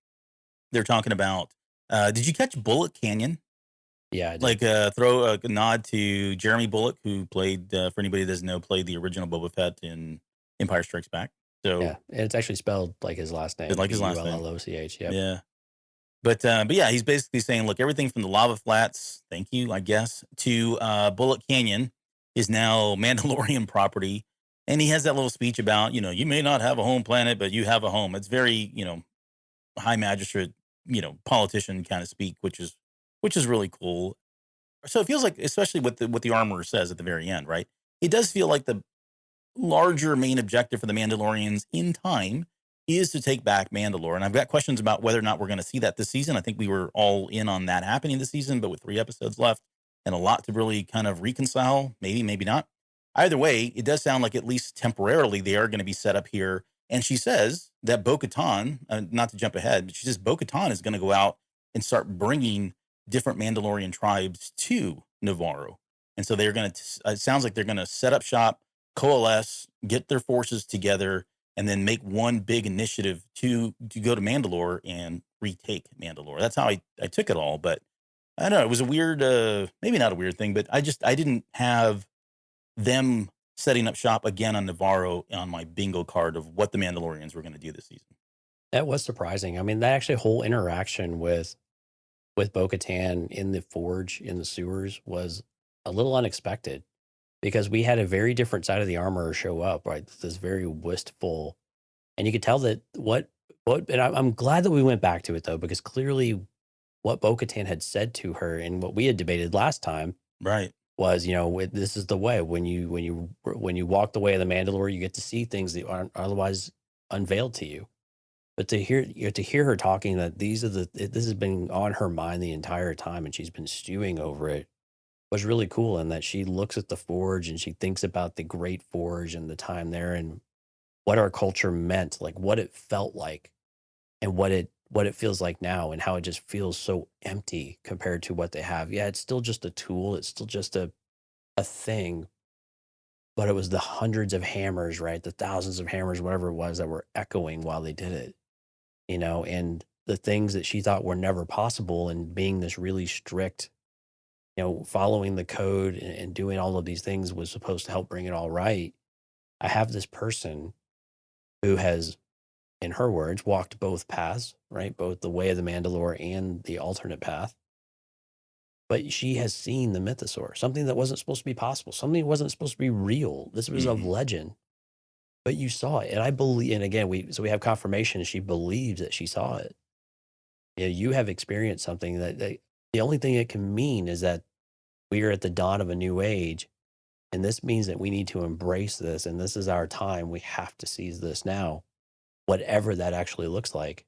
They're talking about, did you catch Bullock Canyon? Yeah, I did. Like throw a nod to Jeremy Bullock, who played, for anybody that doesn't know, played the original Boba Fett in Empire Strikes Back. So yeah, and it's actually spelled like his last name. like his last name. Bulloch. Yep. Yeah. But yeah, he's basically saying, look, everything from the lava flats, thank you, I guess, to Bullock Canyon is now Mandalorian property. And he has that little speech about, you may not have a home planet, but you have a home. It's very, high magistrate, politician kind of speak, which is really cool. So it feels like, especially what the armorer says at the very end, right? It does feel like the larger main objective for the Mandalorians in time is to take back Mandalore. And I've got questions about whether or not we're going to see that this season. I think we were all in on that happening this season, but with 3 episodes left and a lot to really kind of reconcile, maybe not. Either way, it does sound like at least temporarily they are going to be set up here. And she says that Bo-Katan, not to jump ahead, but she says Bo-Katan is going to go out and start bringing different Mandalorian tribes to Nevarro. And so they're going to, it sounds like they're going to set up shop, coalesce, get their forces together, and then make one big initiative to go to Mandalore and retake Mandalore. That's how I took it all. But I don't know. It was a weird, maybe not a weird thing, but I didn't have them setting up shop again on Nevarro on my bingo card of what the Mandalorians were going to do this season. That was surprising. I mean, that actually whole interaction with Bo-Katan in the forge in the sewers was a little unexpected because we had a very different side of the armorer show up, right? This very wistful, and you could tell that and I'm glad that we went back to it though, because clearly what Bo-Katan had said to her and what we had debated last time, right, was, this is the way. When you walk the way of the Mandalore, you get to see things that aren't otherwise unveiled to you. But to hear her talking that this has been on her mind the entire time and she's been stewing over it was really cool. And that she looks at the forge and she thinks about the great forge and the time there and what our culture meant, like what it felt like and what it feels like now and how it just feels so empty compared to what they have. Yeah, it's still just a tool. It's still just a thing, but it was the hundreds of hammers, right? The thousands of hammers, whatever it was, that were echoing while they did it, and the things that she thought were never possible and being this really strict, following the code and doing all of these things was supposed to help bring it all right. I have this person who has, in her words, walked both paths, right? Both the way of the Mandalore and the alternate path. But she has seen the mythosaur, something that wasn't supposed to be possible, something that wasn't supposed to be real. This was of legend, but you saw it. And I believe, and again, we have confirmation she believes that she saw it. You have experienced something that the only thing it can mean is that we are at the dawn of a new age. And this means that we need to embrace this. And this is our time. We have to seize this now, whatever that actually looks like.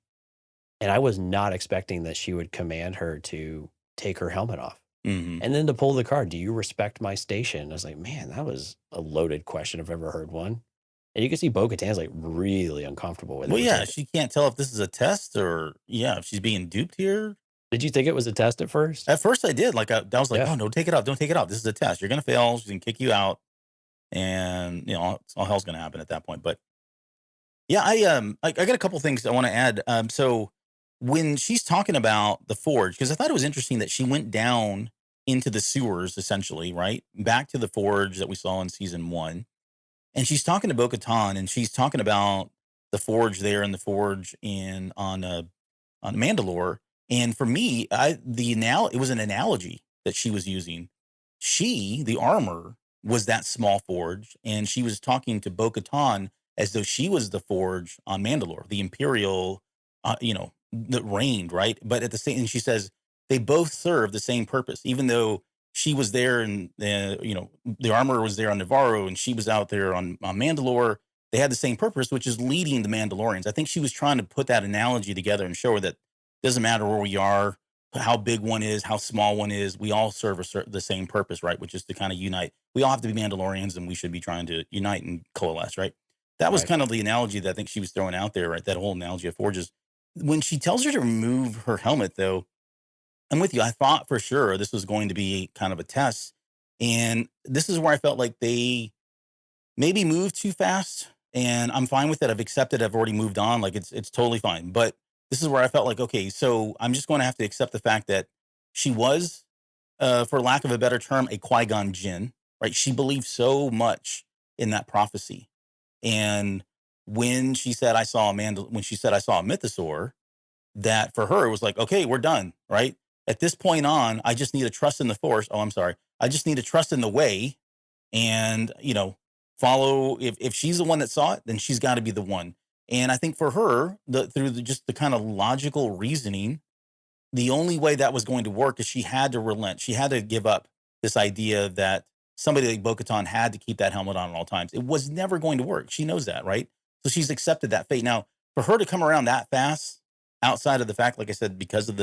And I was not expecting that she would command her to take her helmet off. Mm-hmm. And then to pull the card, do you respect my station? I was like, man, that was a loaded question if I've ever heard one. And you can see Bo-Katan's like really uncomfortable with it. Well, yeah, she can't tell if this is a test or, if she's being duped here. Did you think it was a test at first? At first I did. Like, I was like, Yeah. oh, no, take it off. Don't take it off. This is a test. You're going to fail. She's going to kick you out. and all hell's going to happen at that point. But yeah, I got a couple things I want to add. So when she's talking about the forge, because I thought it was interesting that she went down into the sewers, essentially, right back to the forge that we saw in season one, and she's talking to Bo-Katan, and she's talking about the forge there and the forge in on Mandalore. And for me, it was an analogy that she was using. The armor, was that small forge, and she was talking to Bo-Katan as though she was the forge on Mandalore, the Imperial, that reigned, right? But at the same, and she says they both serve the same purpose, even though she was there and the armor was there on Nevarro and she was out there on Mandalore. They had the same purpose, which is leading the Mandalorians. I think she was trying to put that analogy together and show her that doesn't matter where we are, how big one is, how small one is. We all serve the same purpose, right? Which is to kind of unite. We all have to be Mandalorians, and we should be trying to unite and coalesce, right? That was Right. kind of the analogy that I think she was throwing out there, right? That whole analogy of forges. When she tells her to remove her helmet, though, I'm with you. I thought for sure this was going to be kind of a test, and this is where I felt like they maybe moved too fast, and I'm fine with it. I've accepted. I've already moved on. Like it's totally fine. But this is where I felt like, okay, so I'm just going to have to accept the fact that she was, for lack of a better term, a Qui-Gon Jinn, right? She believed so much in that prophecy, and when she said when she said I saw a mythosaur, that for her it was like, okay, we're done, right? At this point on, I just need to trust in the force. Oh, I'm sorry. I just need to trust in the way, and follow. If she's the one that saw it, then she's got to be the one. And I think for her, just the kind of logical reasoning, the only way that was going to work is she had to relent. She had to give up this idea that somebody like Bo-Katan had to keep that helmet on at all times. It was never going to work. She knows that, right? So she's accepted that fate. Now, for her to come around that fast, outside of the fact, like I said, because of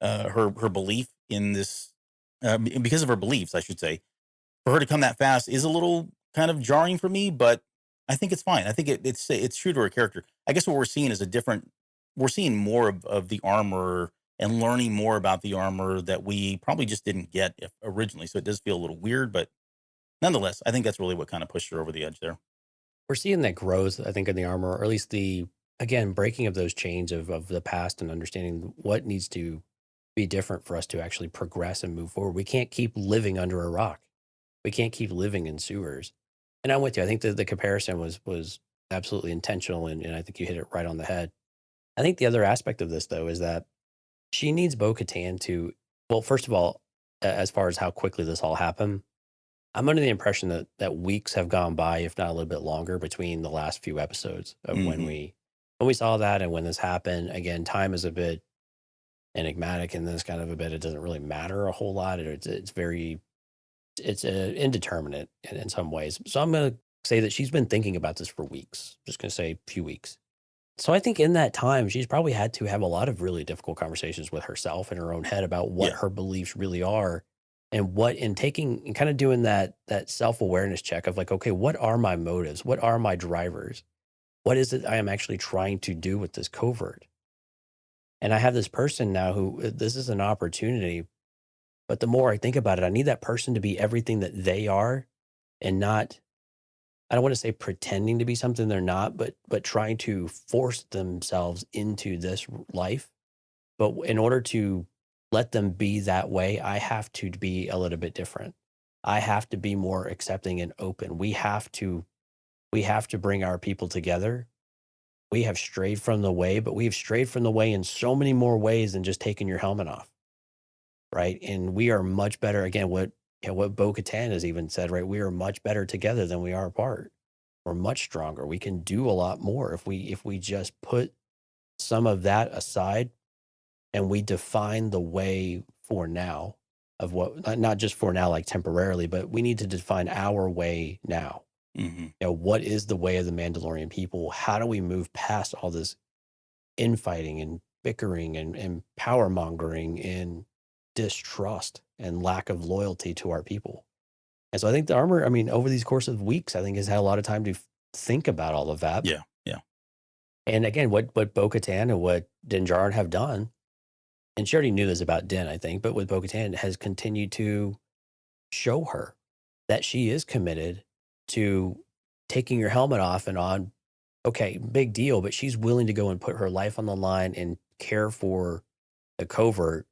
her belief in this, because of her beliefs, I should say, for her to come that fast is a little kind of jarring for me, but I think it's fine. I think it's true to her character. I guess what we're seeing is we're seeing more of the armor and learning more about the armor that we probably just didn't get originally. So it does feel a little weird, but nonetheless, I think that's really what kind of pushed her over the edge there. We're seeing that growth, I think, in the armor, or at least the, again, breaking of those chains of the past and understanding what needs to be different for us to actually progress and move forward. We can't keep living under a rock. We can't keep living in sewers. And I'm with you. I think the comparison was absolutely intentional, and I think you hit it right on the head. I think the other aspect of this, though, is that she needs Bo-Katan to, well, first of all, as far as how quickly this all happened, I'm under the impression that weeks have gone by, if not a little bit longer, between the last few episodes of Hmm. when we saw that and when this happened. Again, time is a bit enigmatic in this kind of a bit. It doesn't really matter a whole lot. It's very indeterminate in some ways. So I'm going to say that she's been thinking about this for weeks. Just going to say a few weeks. So I think in that time, she's probably had to have a lot of really difficult conversations with herself in her own head about what Yeah. her beliefs really are, and what in taking and kind of doing that self-awareness check of like, okay, what are my motives? What are my drivers? What is it I am actually trying to do with this covert? And I have this person now who this is an opportunity, but the more I think about it, I need that person to be everything that they are, and not, I don't want to say pretending to be something they're not, but trying to force themselves into this life. But in order to let them be that way, I have to be a little bit different. I have to be more accepting and open. We have to bring our people together. We have strayed from the way, but we've strayed from the way in so many more ways than just taking your helmet off, right? And we are much better. Again, what Bo-Katan has even said, right? We are much better together than we are apart. We're much stronger. We can do a lot more if we just put some of that aside, and we define the way for now of what, not just for now, like temporarily, but we need to define our way now. Hmm. What is the way of the Mandalorian people? How do we move past all this infighting and bickering and power mongering and distrust and lack of loyalty to our people? And so I think the armor, I mean, over these course of weeks, I think has had a lot of time to think about all of that. Yeah. Yeah. And again, what Bo-Katan and what Din Djarin have done, and she already knew this about Din, I think, but with Bo-Katan has continued to show her that she is committed to taking your helmet off and on. Okay, big deal, but she's willing to go and put her life on the line and care for a covert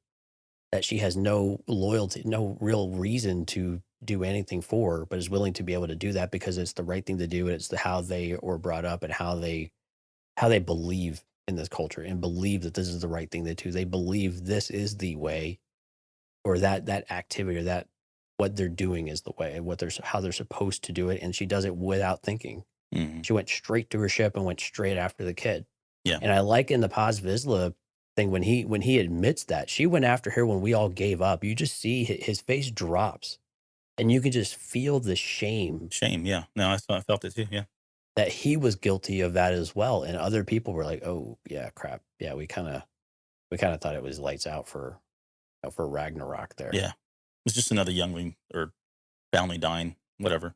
that she has no loyalty, no real reason to do anything for, but is willing to be able to do that because it's the right thing to do. And it's how they were brought up and how they believe in this culture and believe that this is the right thing to do. They believe this is the way, or that activity, or that what they're doing is the way, and how they're supposed to do it. And she does it without thinking. Mm-hmm. She went straight to her ship and went straight after the kid. Yeah. And I like in the Paz Vizsla thing when he admits that she went after her when we all gave up. You just see his face drops, and you can just feel the shame. Yeah. No, I felt it too. Yeah. That he was guilty of that as well, and other people were like, "Oh yeah, crap, yeah, we kind of thought it was lights out for Ragnarok there." Yeah, it was just another youngling or family dying, whatever.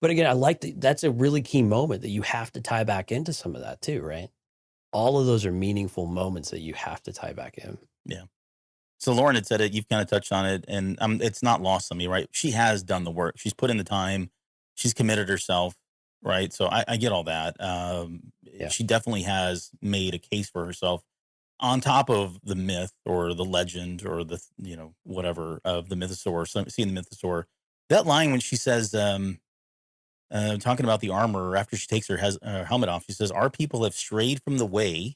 But again, I like that's a really key moment that you have to tie back into some of that too, right? All of those are meaningful moments that you have to tie back in. Yeah. So Lauren had said it, you've kind of touched on it, and it's not lost on me, right? She has done the work. She's put in the time. She's committed herself, right? So I get all that. She definitely has made a case for herself on top of the myth or the legend or the, whatever of the mythosaur, seeing the mythosaur. That line when she says, talking about the armor after she takes her helmet off, she says, "Our people have strayed from the way,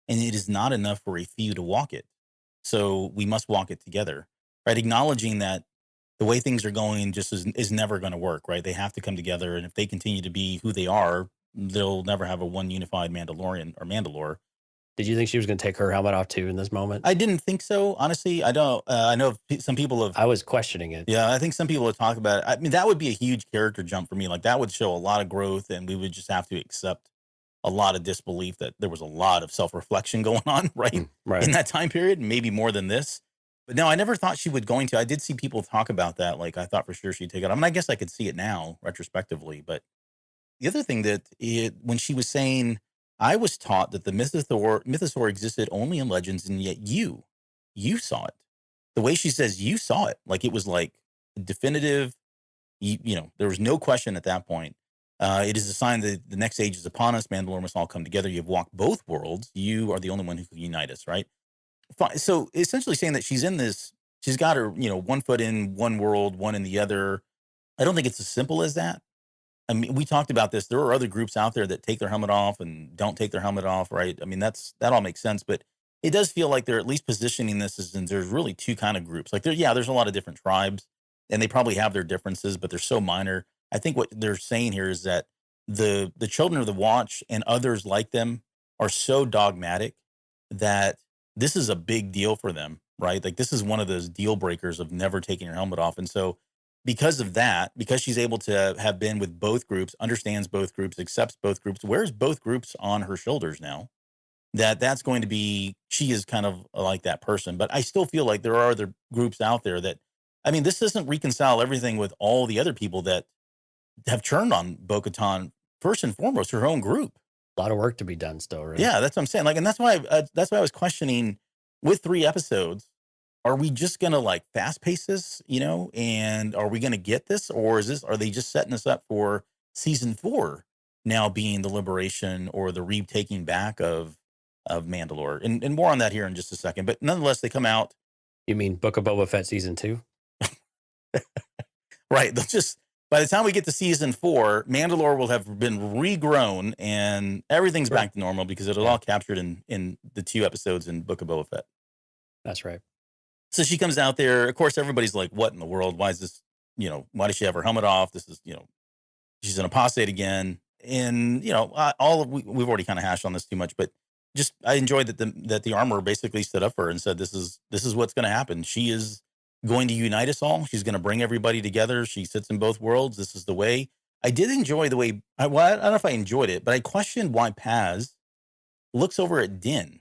and it is not enough for a few to walk it. So we must walk it together," right? Acknowledging that the way things are going just is never going to work, right? They have to come together. And if they continue to be who they are, they'll never have a one unified Mandalorian or Mandalore. Did you think she was going to take her helmet off too in this moment? I didn't think so, honestly. I don't. I know some people have. I was questioning it. Yeah, I think some people have talked about it. I mean, that would be a huge character jump for me. Like that would show a lot of growth, and we would just have to accept a lot of disbelief that there was a lot of self-reflection going on, right? In that time period, maybe more than this. But no, I never thought she would going to. I did see people talk about that. Like I thought for sure she'd take it. I mean, I guess I could see it now retrospectively. But the other thing when she was saying, "I was taught that the mythosaur existed only in legends, and yet you saw it." The way she says you saw it, like it was like definitive. There was no question at that point. It is a sign that the next age is upon us. Mandalore must all come together. You have walked both worlds. You are the only one who can unite us, right? Fine. So essentially saying that she's in this, she's got her, one foot in one world, one in the other. I don't think it's as simple as that. I mean, we talked about this. There are other groups out there that take their helmet off and don't take their helmet off, right? I mean, that all makes sense, but it does feel like they're at least positioning this as there's really two kind of groups. Like there's a lot of different tribes, and they probably have their differences, but they're so minor. I think what they're saying here is that the children of the Watch and others like them are so dogmatic that this is a big deal for them, right? Like this is one of those deal breakers of never taking your helmet off. And so because of that, because she's able to have been with both groups, understands both groups, accepts both groups, wears both groups on her shoulders now, that's going to be, she is kind of like that person. But I still feel like there are other groups out there that, I mean, this doesn't reconcile everything with all the other people that have turned on Bo-Katan, first and foremost, her own group. A lot of work to be done still, right? Yeah, that's what I'm saying. Like, and that's why I was questioning with 3 episodes, are we just going to like fast pace this, and are we going to get this, or are they just setting us up for season 4 now being the liberation or the retaking back of Mandalore? And more on that here in just a second, but nonetheless, they come out. You mean Book of Boba Fett season 2? Right. They'll just, by the time we get to season 4, Mandalore will have been regrown and everything's back to normal because it was all captured in the 2 episodes in Book of Boba Fett. That's right. So she comes out there. Of course, everybody's like, what in the world? Why is this, why does she have her helmet off? This is, she's an apostate again. And, we've already kind of hashed on this too much, but just, I enjoyed that the armor basically stood up for her and said, this is what's going to happen. She is going to unite us all. She's going to bring everybody together. She sits in both worlds. This is the way. I did enjoy the way, I don't know if I enjoyed it, but I questioned why Paz looks over at Din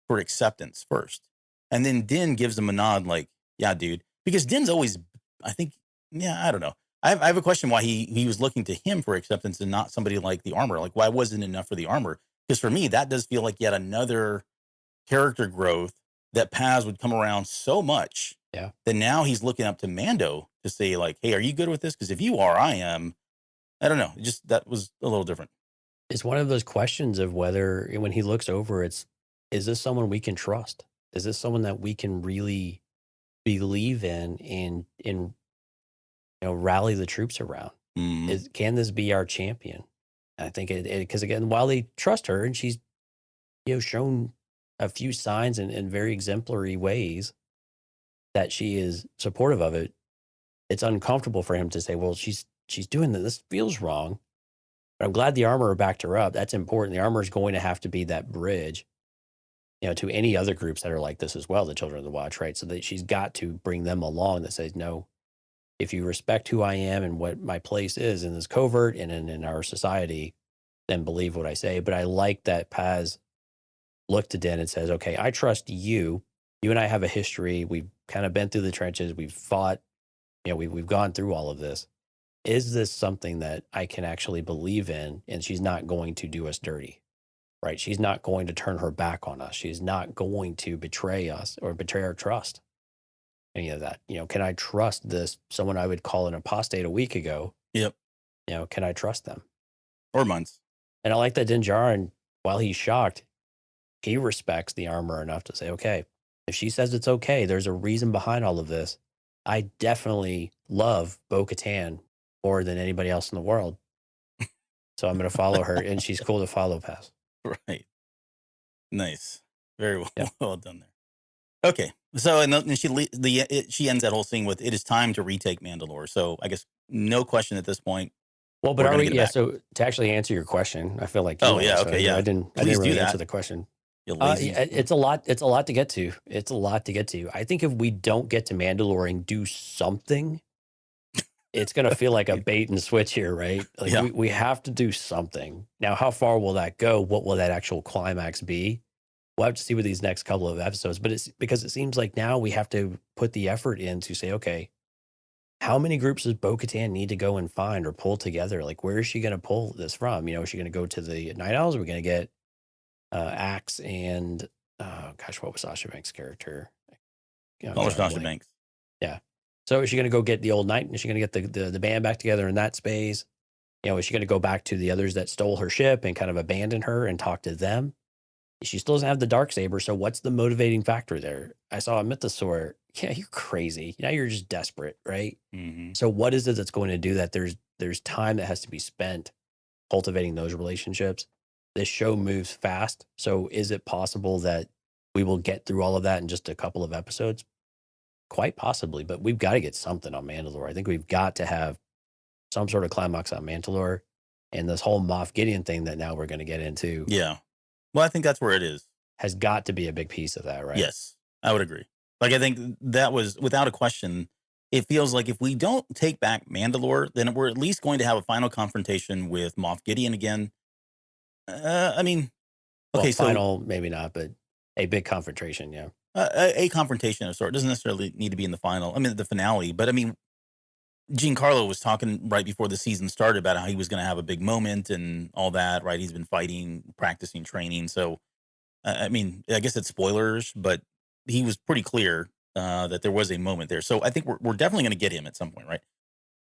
for acceptance first. And then Din gives him a nod like, yeah, dude. Because Din's always, I think, I don't know. I have a question why he was looking to him for acceptance and not somebody like the armor. Like, why wasn't it enough for the armor? Because for me, that does feel like yet another character growth that Paz would come around so much. Yeah. That now he's looking up to Mando to say like, hey, are you good with this? Because if you are, I am. I don't know. That was a little different. It's one of those questions of whether when he looks over, is this someone we can trust? Is this someone that we can really believe in and rally the troops around? Mm. Can this be our champion? I think because again, while they trust her and she's shown a few signs in very exemplary ways that she is supportive of it, it's uncomfortable for him to say, well, she's doing this. This feels wrong. But I'm glad the armorer backed her up. That's important. The armorer is going to have to be that bridge, to any other groups that are like this as well, the Children of the Watch, right? So that she's got to bring them along that says, no, if you respect who I am and what my place is in this covert and in our society, then believe what I say. But I like that Paz looked at Den and says, okay, I trust you. You and I have a history. We've kind of been through the trenches. We've fought, we've gone through all of this. Is this something that I can actually believe in? And she's not going to do us dirty, right? She's not going to turn her back on us. She's not going to betray us or betray our trust. Any of that, can I trust this? Someone I would call an apostate a week ago. Yep. Can I trust them? Or months. And I like that Din Djarin, while he's shocked, he respects the armor enough to say, okay, if she says it's okay, there's a reason behind all of this. I definitely love Bo-Katan more than anybody else in the world. So I'm going to follow her, and she's cool to follow, Pass. Right. Nice. Very well, Yeah. well done there. Okay. So, and then she ends that whole scene with, it is time to retake Mandalore. So I guess no question at this point. Well, but We're gonna get it back. so to actually answer your question, I feel like Oh, yeah, okay, yeah. I didn't Please do really that. answer the question. You lazy. It's a lot to get to. It's a lot to get to. I think if we don't get to Mandalore and do something, it's going to feel like a bait and switch here, right? Like Yeah. we have to do something. Now, how far will that go? What will that actual climax be? We'll have to see with these next couple of episodes, but it's because it seems like now we have to put the effort in to say, okay, how many groups does Bo-Katan need to go and find or pull together? Like, where is she going to pull this from? Is she going to go to the Night Owls? Are we going to get Axe and what was Sasha Banks' character? Sasha Banks. Yeah. So is she going to go get the old knight? Is she going to get the band back together in that space? Is she going to go back to the others that stole her ship and kind of abandon her and talk to them? She still doesn't have the Darksaber, so what's the motivating factor there? I saw a mythosaur. Yeah, you're crazy. Now you're just desperate, right? Mm-hmm. So what is it that's going to do that? There's time that has to be spent cultivating those relationships. This show moves fast. So is it possible that we will get through all of that in just a couple of episodes? Quite possibly, but we've got to get something on Mandalore. I think we've got to have some sort of climax on Mandalore, and this whole Moff Gideon thing that now we're going to get into. Yeah. Well, I think that's where it is. Has got to be a big piece of that, right? Yes, I would agree. Like, I think that was, without a question, it feels like if we don't take back Mandalore, then we're at least going to have a final confrontation with Moff Gideon again. I mean, okay, well, final, maybe not, but a big confrontation, yeah. A confrontation of sort. It doesn't necessarily need to be in the final. I mean, the finale. But I mean, Giancarlo was talking right before the season started about how he was going to have a big moment and all that, right? He's been fighting, practicing, training. So, I mean, I guess it's spoilers, but he was pretty clear that there was a moment there. So I think we're definitely going to get him at some point, right?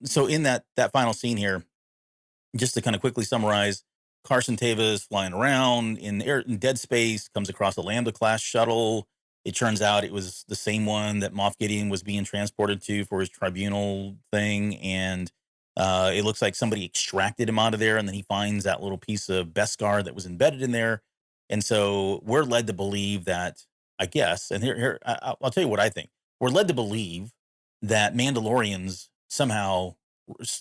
So in that final scene here, just to kind of quickly summarize, Carson Teva is flying around in dead space, comes across a Lambda class shuttle. It turns out it was the same one that Moff Gideon was being transported to for his tribunal thing. And it looks like somebody extracted him out of there. And then he finds that little piece of Beskar that was embedded in there. And so we're led to believe that, I guess, and here I'll tell you what I think. We're led to believe that Mandalorians somehow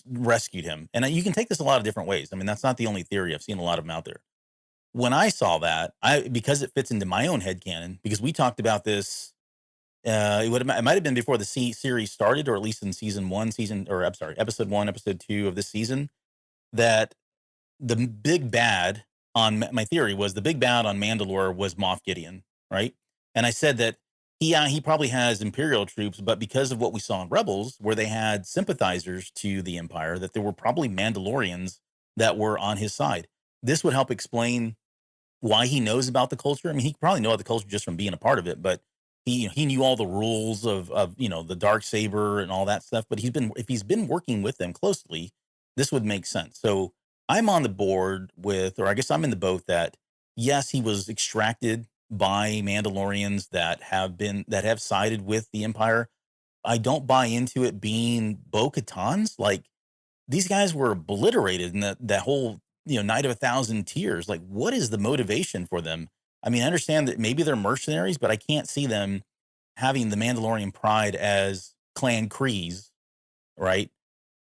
rescued him. And you can take this a lot of different ways. I mean, that's not the only theory. I've seen a lot of them out there. When I saw that, because it fits into my own headcanon, because we talked about this, it might have been before the series started, or at least in episode 1, episode 2 of this season, that the big bad on my theory was the big bad on Mandalore was Moff Gideon, right? And I said that he probably has Imperial troops, but because of what we saw in Rebels, where they had sympathizers to the Empire, that there were probably Mandalorians that were on his side. This would help explain why he knows about the culture. I mean, he probably know about the culture just from being a part of it, but he knew all the rules of the Darksaber and all that stuff. But if he's been working with them closely, this would make sense. So I'm on the board with, or I guess I'm in the boat that yes, he was extracted by Mandalorians that have sided with the Empire. I don't buy into it being Bo-Katan's. Like these guys were obliterated in that whole Night of a Thousand Tears. Like, what is the motivation for them? I mean, I understand that maybe they're mercenaries, but I can't see them having the Mandalorian pride as Clan Kreese, right?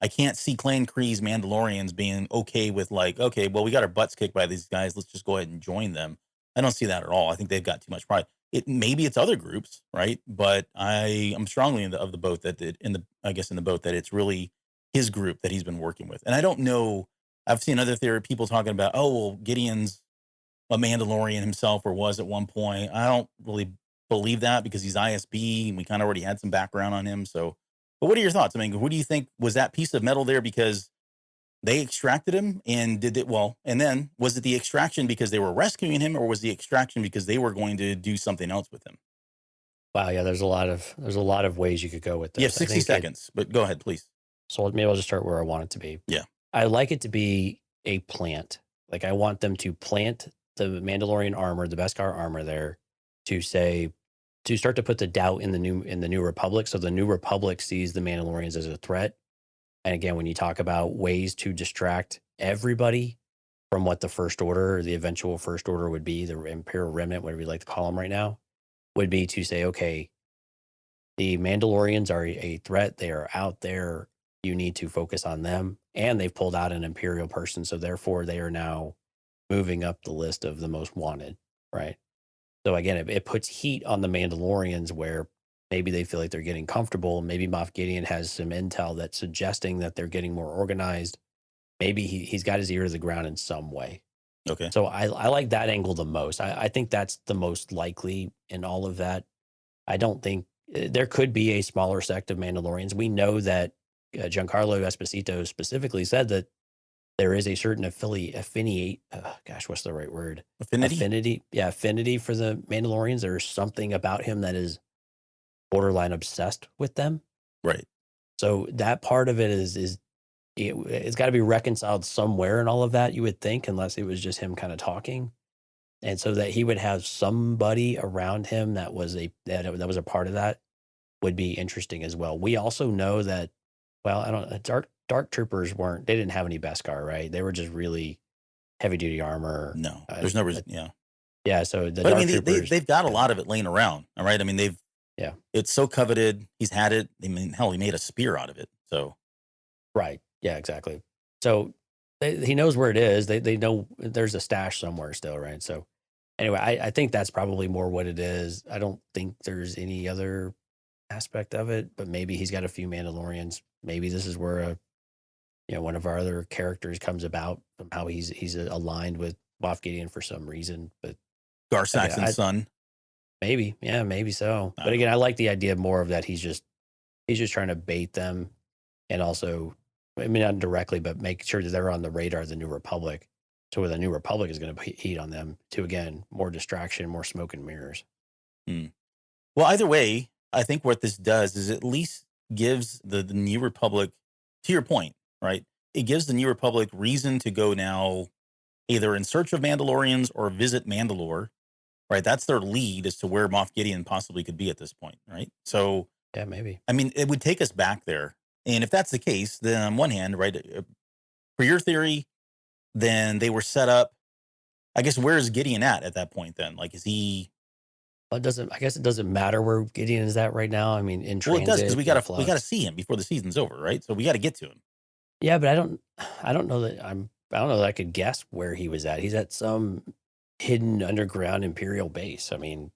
I can't see Clan Kreese Mandalorians being okay with like, okay, well, we got our butts kicked by these guys. Let's just go ahead and join them. I don't see that at all. I think they've got too much pride. Maybe it's other groups, right? But I am strongly in the boat that in the boat that it's really his group that he's been working with. And I don't know. I've seen other people talking about, oh, well, Gideon's a Mandalorian himself or was at one point. I don't really believe that because he's ISB and we kind of already had some background on him. So, but what are your thoughts? I mean, who do you think was that piece of metal there because they extracted him and did it well? And then was it the extraction because they were rescuing him or was the extraction because they were going to do something else with him? Wow. Yeah. There's a lot of ways you could go with this. You have 60 seconds, but go ahead, please. So maybe I'll just start where I want it to be. Yeah. I like it to be a plant. Like I want them to plant the Mandalorian armor, the Beskar armor there to start to put the doubt in the new Republic. So the new Republic sees the Mandalorians as a threat. And again, when you talk about ways to distract everybody from what the First Order or the eventual First Order would be, the Imperial Remnant, whatever you like to call them right now, would be to say, okay, the Mandalorians are a threat. They are out there. You need to focus on them. And they've pulled out an Imperial person. So therefore, they are now moving up the list of the most wanted, right? So again, it puts heat on the Mandalorians where maybe they feel like they're getting comfortable. Maybe Moff Gideon has some intel that's suggesting that they're getting more organized. Maybe he's got his ear to the ground in some way. Okay. So I like that angle the most. I think that's the most likely in all of that. I don't think there could be a smaller sect of Mandalorians. We know that Giancarlo Esposito specifically said that there is a certain affinity. What's the right word? Affinity. Yeah, affinity for the Mandalorians. There's something about him that is borderline obsessed with them. Right. So that part of it it's got to be reconciled somewhere and all of that, you would think, unless it was just him kind of talking. And so that he would have somebody around him that was a part of that would be interesting as well. We also know that, Dark Troopers they didn't have any Beskar, right? They were just really heavy duty armor. No, there's no reason. Yeah. Yeah. So they've got a lot of it laying around. All right. I mean, it's so coveted. He's had it. I mean, hell, he made a spear out of it. So. Right. Yeah, exactly. So he knows where it is. They know there's a stash somewhere still. Right. So anyway, I think that's probably more what it is. I don't think there's any other aspect of it, but maybe he's got a few Mandalorians. Maybe this is where one of our other characters comes about from how he's aligned with Moff Gideon for some reason. But Gar Saxon's son. Maybe, yeah, maybe so. But again, I like the idea more of that he's just trying to bait them, and also, I mean, not directly, but make sure that they're on the radar of the New Republic. So where the New Republic is going to put heat on them to, again, more distraction, more smoke and mirrors. Well, either way, I think what this does is at least gives the New Republic, to your point, right? It gives the New Republic reason to go now either in search of Mandalorians or visit Mandalore, right? That's their lead as to where Moff Gideon possibly could be at this point, right? So, yeah, maybe. I mean, it would take us back there. And if that's the case, then on one hand, right, for your theory, then they were set up. I guess where is Gideon at that point then? Like, is he... Well, I guess it doesn't matter where Gideon is at right now. I mean, in transit. Well, it does because we got to see him before the season's over, right? So we got to get to him. Yeah, but I don't know that I could guess where he was at. He's at some hidden underground Imperial base. I mean,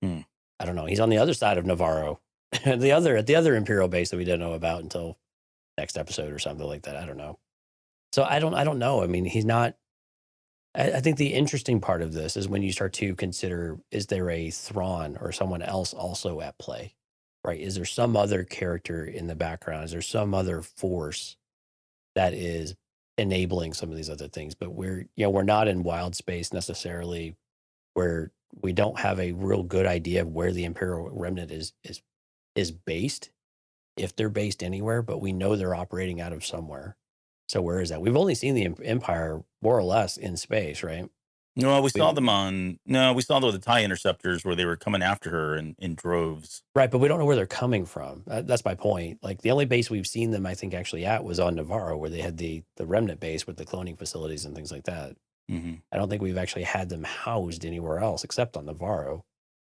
I don't know. He's on the other side of Nevarro, at the other Imperial base that we didn't know about until next episode or something like that. I don't know. So I don't know. I mean, he's not. I think the interesting part of this is when you start to consider, is there a Thrawn or someone else also at play, right? Is there some other character in the background? Is there some other force that is enabling some of these other things? But we're not in wild space necessarily, where we don't have a real good idea of where the Imperial Remnant is based, if they're based anywhere, but we know they're operating out of somewhere. So where is that? We've only seen the Empire more or less in space, right? No, we We saw them on. No, we saw the TIE interceptors where they were coming after her in droves. right, but we don't know where they're coming from. That's my point. Like the only base we've seen them, I think, actually at was on Nevarro, where they had the remnant base with the cloning facilities and things like that. Hmm. I don't think we've actually had them housed anywhere else except on Nevarro.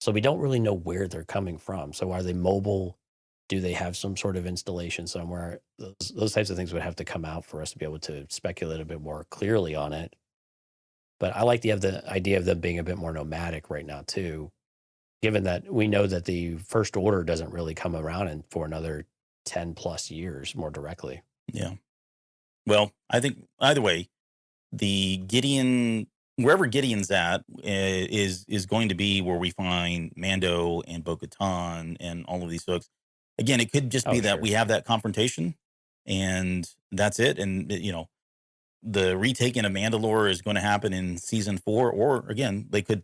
So we don't really know where they're coming from. So are they mobile? Do they have some sort of installation somewhere? Those types of things would have to come out for us to be able to speculate a bit more clearly on it. But I like the idea of them being a bit more nomadic right now too, given that we know that the First Order doesn't really come around for another 10 plus years more directly. Yeah. Well, I think either way, the Gideon, wherever Gideon's at, is going to be where we find Mando and Bo-Katan and all of these folks. Again, it could just be Oh, that sure. we have that confrontation, and that's it. And the retaking of Mandalore is going to happen in season 4, or again, they could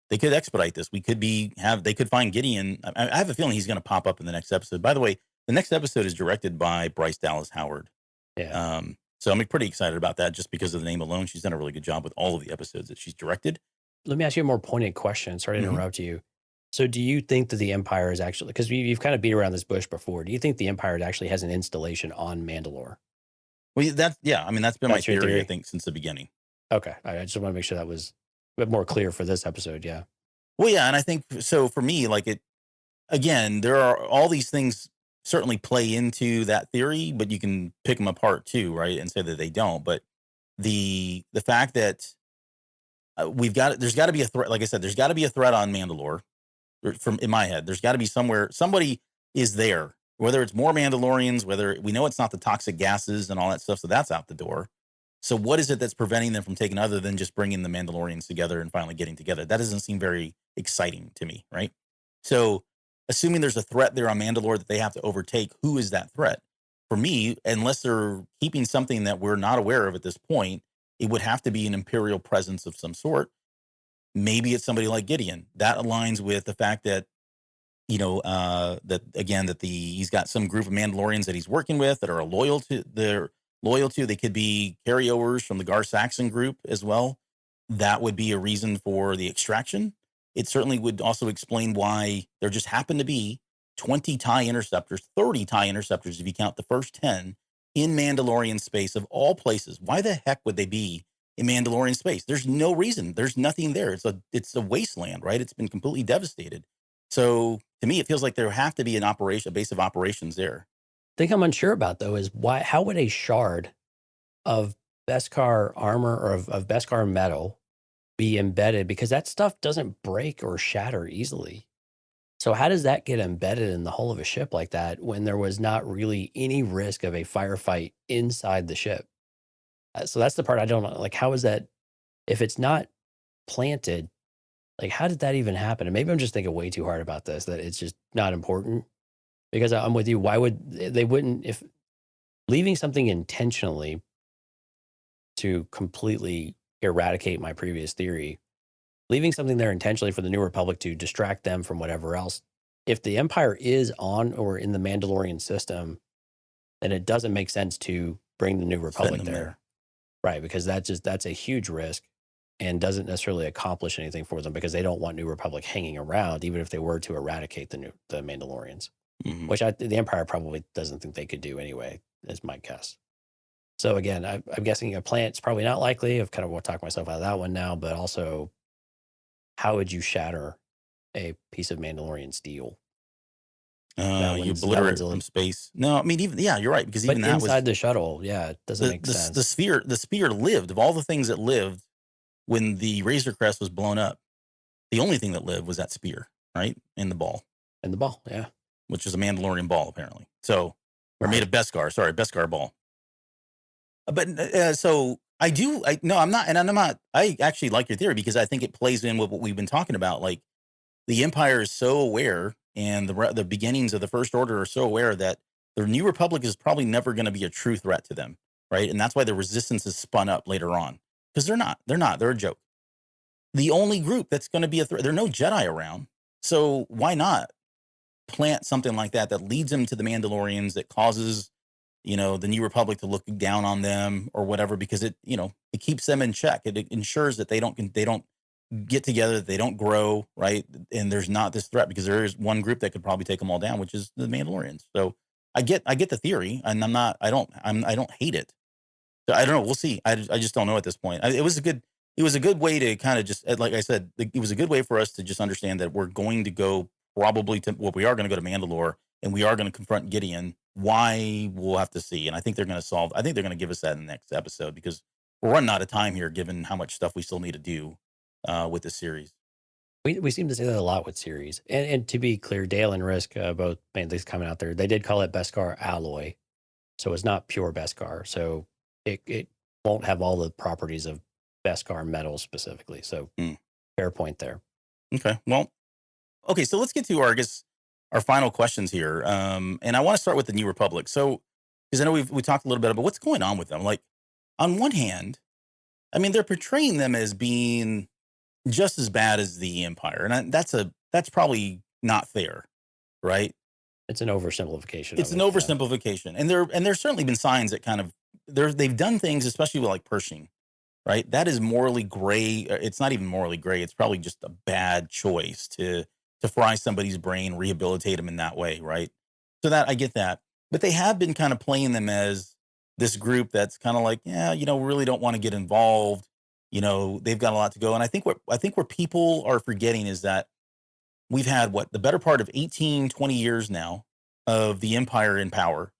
expedite this. We could they could find Gideon. I have a feeling he's going to pop up in the next episode. By the way, the next episode is directed by Bryce Dallas Howard. Yeah. So I'm pretty excited about that just because of the name alone. She's done a really good job with all of the episodes that she's directed. Let me ask you a more pointed question. Sorry to interrupt you. So do you think that the Empire is actually, because you've kind of beat around this bush before, do you think the Empire actually has an installation on Mandalore? Well, that's been That's my your theory, I theory? think, since the beginning. Okay. I just want to make sure that was a bit more clear for this episode. Yeah. Well, yeah, and I think so for me, like again, there are all these things certainly play into that theory, but you can pick them apart too, right? And say that they don't. But the fact that there's got to be a threat. Like I said, there's got to be a threat on Mandalore. From in my head, there's got to be somewhere somebody is there. Whether it's more Mandalorians, whether we know it's not the toxic gases and all that stuff, so that's out the door. So what is it that's preventing them from taking other than just bringing the Mandalorians together and finally getting together? That doesn't seem very exciting to me, right? So assuming there's a threat there on Mandalore that they have to overtake, who is that threat? For me, unless they're keeping something that we're not aware of at this point, it would have to be an Imperial presence of some sort. Maybe it's somebody like Gideon. That aligns with the fact that, he's got some group of Mandalorians that he's working with that are loyal to. They could be carryovers from the Gar Saxon group as well. That would be a reason for the extraction. It certainly would also explain why there just happened to be 20 TIE interceptors, 30 TIE interceptors, if you count the first 10, in Mandalorian space of all places. Why the heck would they be in Mandalorian space? There's no reason. There's nothing there. It's a wasteland, right? It's been completely devastated. So to me, it feels like there have to be a base of operations there. Thing I'm unsure about though is how would a shard of Beskar armor or of Beskar metal be embedded? Because that stuff doesn't break or shatter easily. So how does that get embedded in the hull of a ship like that when there was not really any risk of a firefight inside the ship? So that's the part I don't know. Like, how is that, if it's not planted, like, how did that even happen? And maybe I'm just thinking way too hard about this, that it's just not important. Because I'm with you. Why would they wouldn't, if leaving something intentionally to completely eradicate my previous theory, leaving something there intentionally for the New Republic to distract them from whatever else. If the Empire is on or in the Mandalorian system, then it doesn't make sense to bring the New Republic there. Right, because that's a huge risk and doesn't necessarily accomplish anything for them because they don't want New Republic hanging around, even if they were to eradicate the Mandalorians, which the Empire probably doesn't think they could do anyway, is my guess. So again, I'm guessing a plant's probably not likely. I've kind of talked myself out of that one now, but also, how would you shatter a piece of Mandalorian steel? You obliterate it from space. No, I mean, you're right, because even that inside the shuttle, it doesn't make sense. The sphere lived. Of all the things that lived when the Razor Crest was blown up, the only thing that lived was that spear, right? And the ball. Yeah. Which is a Mandalorian ball, apparently. So, or made of Beskar ball. But so I actually like your theory because I think it plays in with what we've been talking about. Like, the Empire is so aware, and the beginnings of the First Order are so aware that the New Republic is probably never going to be a true threat to them, right? And that's why the Resistance is spun up later on, because they're a joke. The only group that's going to be a threat, there are no Jedi around, so why not plant something like that leads them to the Mandalorians, that causes the New Republic to look down on them or whatever, because it keeps them in check. It ensures that they don't get together, that they don't grow, right? And there's not this threat, because there is one group that could probably take them all down, which is the Mandalorians. So I get the theory, and I don't hate it. So I don't know. We'll see. I just don't know at this point. It was a good way to kind of just, like I said, it was a good way for us to just understand that we're going to go probably to, well, we are going to go to Mandalore, and we are going to confront Gideon. Why, we'll have to see. And I think they're going to give us that in the next episode, because we're running out of time here, given how much stuff we still need to do with the series. We seem to say that a lot with series. And to be clear, Dale and Risk, both mainly coming out there, they did call it Beskar alloy. So it's not pure Beskar. So it won't have all the properties of Beskar metal specifically. So fair point there. Okay. Well, okay. So let's get to our final questions here. And I want to start with the New Republic. So, because I know we talked a little bit about what's going on with them. Like, on one hand, I mean, they're portraying them as being just as bad as the Empire, and that's probably not fair, right? It's an oversimplification. It's an oversimplification, and there's certainly been signs that kind of they've done things, especially with like Pershing, right? That is morally gray. It's not even morally gray. It's probably just a bad choice to fry somebody's brain, rehabilitate them in that way, right? So that, I get that, but they have been kind of playing them as this group that's kind of like, yeah, we really don't want to get involved. They've got a lot to go. And I think where people are forgetting is that we've had the better part of 18, 20 years now of the Empire in power.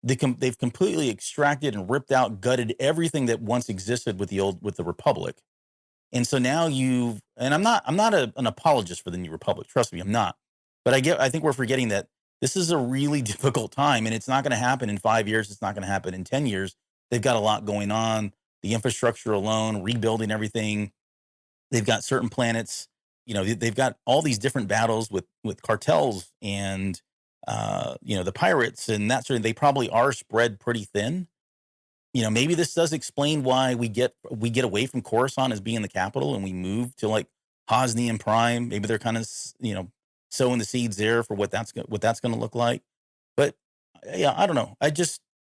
They've completely extracted and ripped out, gutted everything that once existed with the Republic. And so now and I'm not an apologist for the New Republic. Trust me, I'm not. But I think we're forgetting that this is a really difficult time, and it's not going to happen in 5 years. It's not going to happen in 10 years. They've got a lot going on. The infrastructure alone, rebuilding everything. They've got certain planets. They've got all these different battles with cartels and, the pirates and that sort of. They probably are spread pretty thin. Maybe this does explain why we get away from Coruscant as being the capital, and we move to like Hosnian Prime. Maybe they're kind of, sowing the seeds there for what that's going to look like. But yeah, I don't know.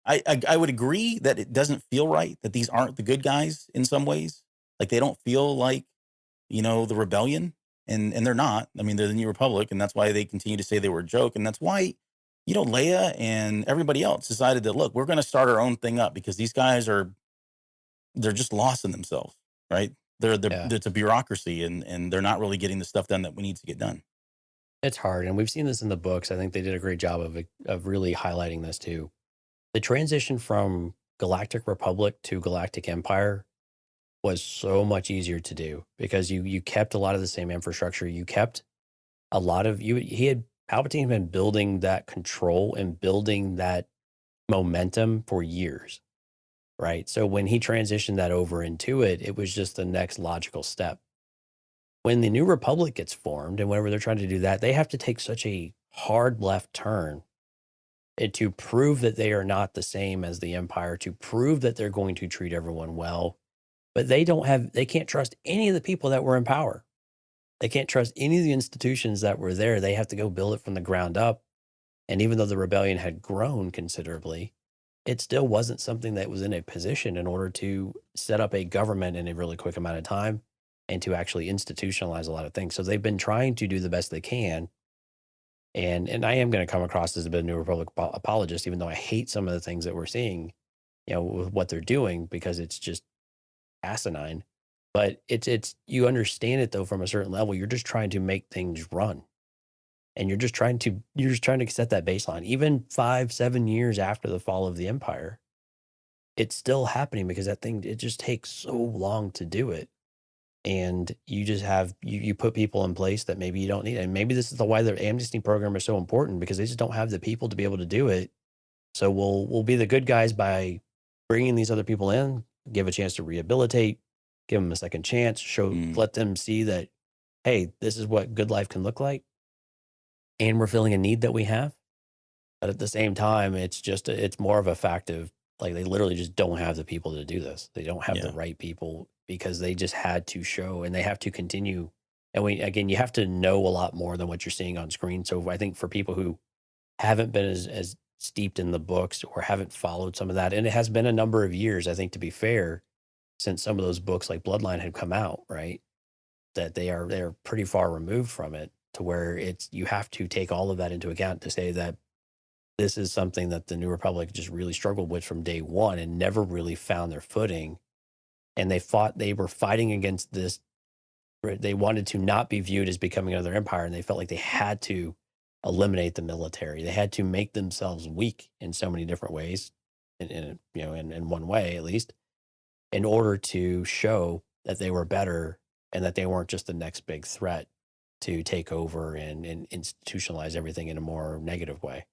I would agree that it doesn't feel right that these aren't the good guys in some ways. Like, they don't feel like, the rebellion, and they're not. I mean, they're the New Republic, and that's why they continue to say they were a joke. And that's why, Leia and everybody else decided that, look, we're going to start our own thing up, because these guys they're just lost in themselves, right? It's a bureaucracy, and they're not really getting the stuff done that we need to get done. It's hard. And we've seen this in the books. I think they did a great job of really highlighting this too. The transition from Galactic Republic to Galactic Empire was so much easier to do, because you kept a lot of the same infrastructure. You kept a lot of Palpatine had been building that control and building that momentum for years, right? So when he transitioned that over into it was just the next logical step. When the New Republic gets formed, and whenever they're trying to do that, they have to take such a hard left turn and to prove that they are not the same as the Empire, to prove that they're going to treat everyone well. But they can't trust any of the people that were in power. They can't trust any of the institutions that were there. They have to go build it from the ground up. And even though the rebellion had grown considerably, it still wasn't something that was in a position in order to set up a government in a really quick amount of time and to actually institutionalize a lot of things. So they've been trying to do the best they can. And I am going to come across as a bit of New Republic apologist, even though I hate some of the things that we're seeing, with what they're doing, because it's just asinine. But it's you understand it though from a certain level. You're just trying to make things run, and you're just trying to set that baseline. Even 5-7 years after the fall of the Empire, it's still happening, because that thing, it just takes so long to do it. And you just have you put people in place that maybe you don't need. And maybe this is why the amnesty program is so important, because they just don't have the people to be able to do it. So we'll be the good guys by bringing these other people in, give a chance to rehabilitate, give them a second chance, let them see that, hey, this is what good life can look like, and we're filling a need that we have. But at the same time, it's more of a fact of, like, they literally just don't have the people to do this. They don't have the right people, because they just had to show, and they have to continue. And you have to know a lot more than what you're seeing on screen. So I think for people who haven't been as steeped in the books or haven't followed some of that. And it has been a number of years, I think, to be fair, since some of those books like Bloodline had come out, right? That they're pretty far removed from it to where it's you have to take all of that into account to say that this is something that the New Republic just really struggled with from day one and never really found their footing. And they were fighting against this. They wanted to not be viewed as becoming another empire, and they felt like they had to eliminate the military. They had to make themselves weak in so many different ways, in one way at least, in order to show that they were better and that they weren't just the next big threat to take over and institutionalize everything in a more negative way,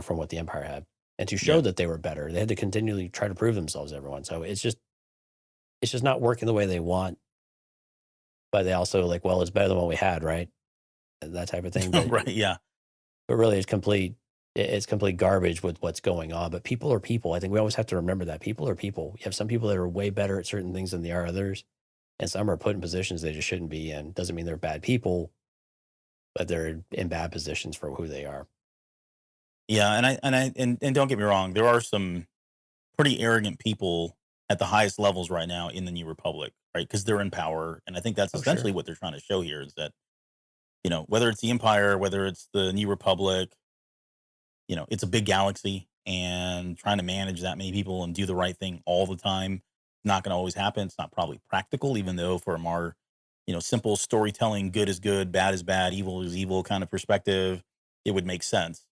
from what the empire had, and to show Yeah. that they were better. They had to continually try to prove themselves to everyone. So it's just not working the way they want. But they also like, well, it's better than what we had, right? And that type of thing. But Right. Yeah. but really, it's complete garbage with what's going on. But people are people. I think we always have to remember that people are people. You have some people that are way better at certain things than they are others, and some are put in positions they just shouldn't be in. Doesn't mean they're bad people, but they're in bad positions for who they are. Yeah. And don't get me wrong, there are some pretty arrogant people at the highest levels right now in the New Republic, right? Because they're in power. And I think that's Oh, essentially sure. what they're trying to show here is that, whether it's the Empire, whether it's the New Republic, it's a big galaxy and trying to manage that many people and do the right thing all the time. Not going to always happen. It's not probably practical, even though from our, simple storytelling, good is good, bad is bad, evil is evil kind of perspective, it would make sense.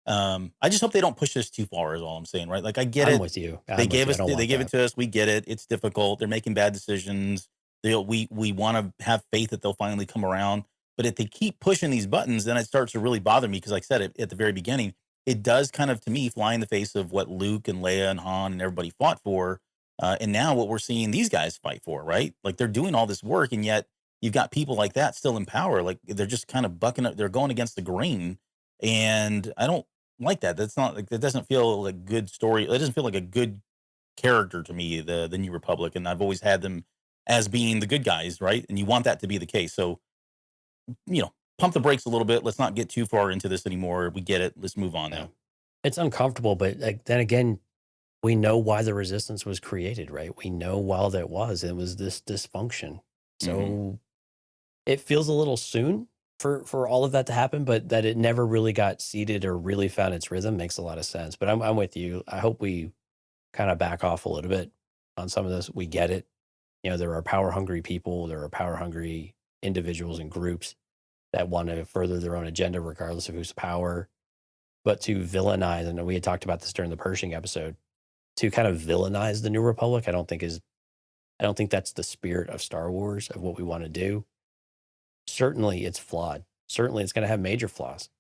I just hope they don't push this too far is all I'm saying, right? Like I get I'm it. with you. They I'm with gave you. I us don't they want gave it that. to us. We get it. It's difficult. They're making bad decisions. We want to have faith that they'll finally come around. But if they keep pushing these buttons, then it starts to really bother me because, like I said at the very beginning, it does kind of to me fly in the face of what Luke and Leia and Han and everybody fought for, and now what we're seeing these guys fight for, right? Like they're doing all this work, and yet you've got people like that still in power. Like they're just kind of bucking up. They're going against the grain, and I don't like that. That's not like that doesn't feel like a good story. It doesn't feel like a good character to me, the New Republic, and I've always had them as being the good guys, right? And you want that to be the case. So, pump the brakes a little bit. Let's not get too far into this anymore. We get it. Let's move on Yeah. now. It's uncomfortable, but like, then again, we know why the resistance was created, right? We know why that was. It was this dysfunction. Hmm. So it feels a little soon for all of that to happen, but that it never really got seated or really found its rhythm makes a lot of sense. But I'm with you. I hope we kind of back off a little bit on some of this. We get it. There are power hungry people, there are power hungry individuals and groups that want to further their own agenda, regardless of who's power. But to villainize, and we had talked about this during the Pershing episode, to kind of villainize the New Republic, I don't think that's the spirit of Star Wars of what we want to do. Certainly it's flawed. Certainly it's going to have major flaws.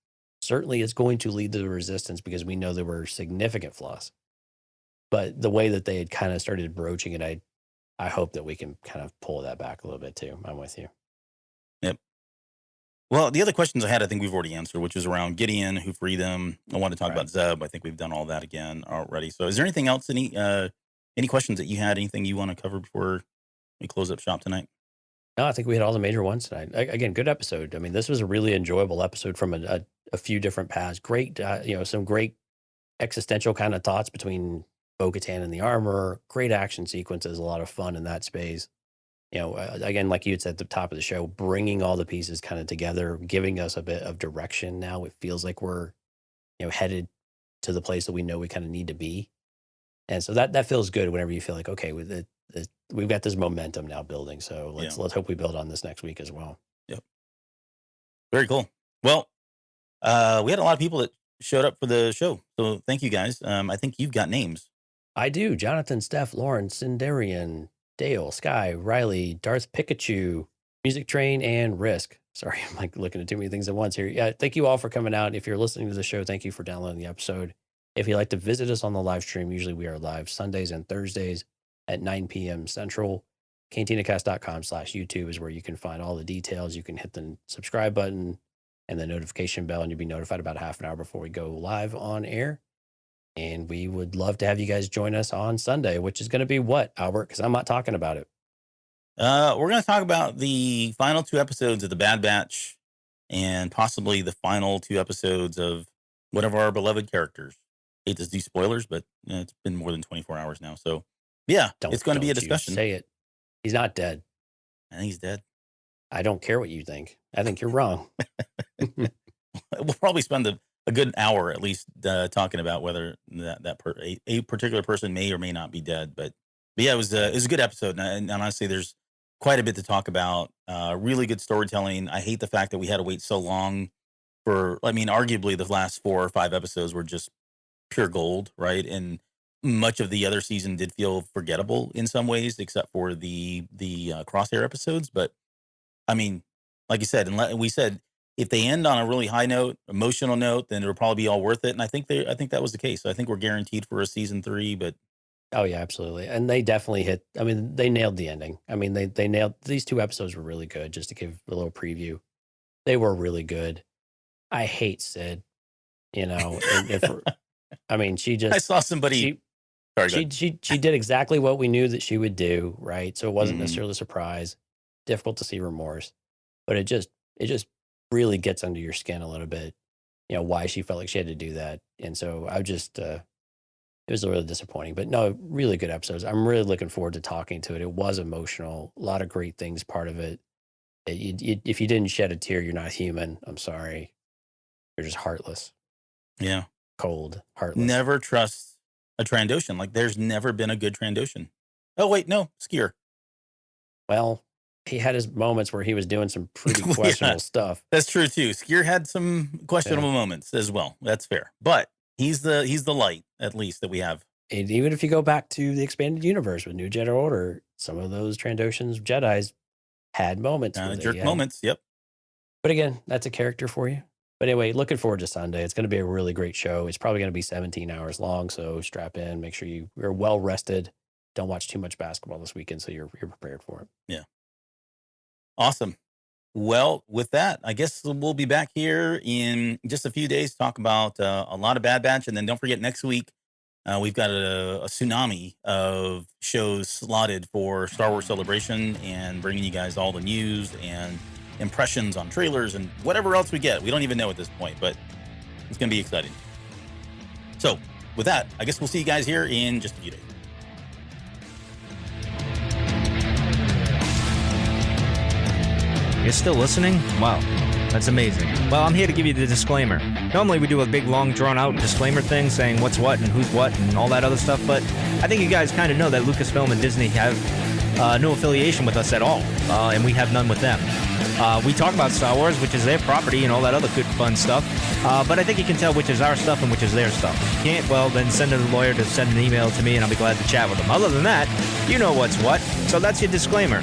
Certainly it's going to lead to the resistance because we know there were significant flaws. But the way that they had kind of started broaching it, I hope that we can kind of pull that back a little bit too. I'm with you. Yep. Well, the other questions I had, I think we've already answered, which is around Gideon, who freed them. I want to talk Right. about Zeb. I think we've done all that again already. So, is there anything else? Any questions that you had? Anything you want to cover before we close up shop tonight? No, I think we hit all the major ones tonight. Again, good episode. I mean, this was a really enjoyable episode from a few different paths. Great, some great existential kind of thoughts between Bo-Katan and the armor. Great action sequences. A lot of fun in that space. Again, like you had said at the top of the show, bringing all the pieces kind of together, giving us a bit of direction. Now it feels like we're, headed to the place that we know we kind of need to be. And so that feels good whenever you feel like, okay, we've got this momentum now building. So let's hope we build on this next week as well. Yep. Very cool. Well, we had a lot of people that showed up for the show, so thank you guys. I think you've got names. I do. Jonathan, Steph, Lauren, Cindarian, Dale, Sky, Riley, Darth Pikachu, Music Train, and Risk. Sorry, I'm like looking at too many things at once here. Yeah, thank you all for coming out. If you're listening to the show, thank you for downloading the episode. If you'd like to visit us on the live stream, usually we are live Sundays and Thursdays at 9 p.m. Central. CantinaCast.com/YouTube is where you can find all the details. You can hit the subscribe button and the notification bell, and you'll be notified about half an hour before we go live on air. And we would love to have you guys join us on Sunday, which is going to be what, Albert? Because I'm not talking about it. We're going to talk about the final 2 episodes of The Bad Batch and possibly the final 2 episodes of one of our beloved characters. hate to do spoilers, but it's been more than 24 hours now. So yeah, it's going to be a discussion. Say it. He's not dead. I think he's dead. I don't care what you think. I think you're wrong. We'll probably spend a good hour at least talking about whether a particular person may or may not be dead. But yeah, it was a good episode, and honestly, there's quite a bit to talk about. Really good storytelling. I hate the fact that we had to wait so long for. I mean, arguably the last 4 or 5 episodes were just pure gold, right? And much of the other season did feel forgettable in some ways, except for the Crosshair episodes. But I mean, like you said, and we said, if they end on a really high note, emotional note, then it'll probably be all worth it. And I think that was the case. So I think we're guaranteed for a season 3. But oh yeah, absolutely. And they definitely hit. I mean, they nailed the ending. I mean, they nailed these 2 episodes were really good. Just to give a little preview, they were really good. I hate Sid. I mean, I saw somebody. She did exactly what we knew that she would do, right? So it wasn't necessarily a surprise. Difficult to see remorse, but it just really gets under your skin a little bit. Why she felt like she had to do that, and so I just it was really disappointing. But no, really good episodes. I'm really looking forward to talking to it. It was emotional, a lot of great things. Part of it, if you didn't shed a tear, you're not human. I'm sorry, you're just heartless. Yeah, cold, heartless. Never trust a Trandoshan. Like there's never been a good Trandoshan. Oh wait, no, Skier. Well, he had his moments where he was doing some pretty questionable stuff. That's true too. Skier had some questionable moments as well. That's fair. But he's the light, at least, that we have. And even if you go back to the expanded universe with New Jedi Order, some of those Trandoshans, Jedis, had moments. Jerk moments, yep. But again, that's a character for you. But anyway, looking forward to Sunday. It's going to be a really great show. It's probably going to be 17 hours long, so strap in. Make sure you're well rested. Don't watch too much basketball this weekend, so you're prepared for it. Yeah. Awesome. Well, with that, I guess we'll be back here in just a few days to talk about a lot of Bad Batch. And then don't forget, next week, we've got a tsunami of shows slotted for Star Wars Celebration and bringing you guys all the news and impressions on trailers and whatever else we get. We don't even know at this point, but it's going to be exciting. So with that, I guess we'll see you guys here in just a few days. You're still listening? Wow, that's amazing. Well, I'm here to give you the disclaimer. Normally we do a big, long, drawn-out disclaimer thing saying what's what and who's what and all that other stuff, but I think you guys kind of know that Lucasfilm and Disney have no affiliation with us at all, and we have none with them. We talk about Star Wars, which is their property and all that other good, fun stuff, but I think you can tell which is our stuff and which is their stuff. If you can't, well, then send a lawyer to send an email to me, and I'll be glad to chat with them. Other than that, you know what's what, so that's your disclaimer.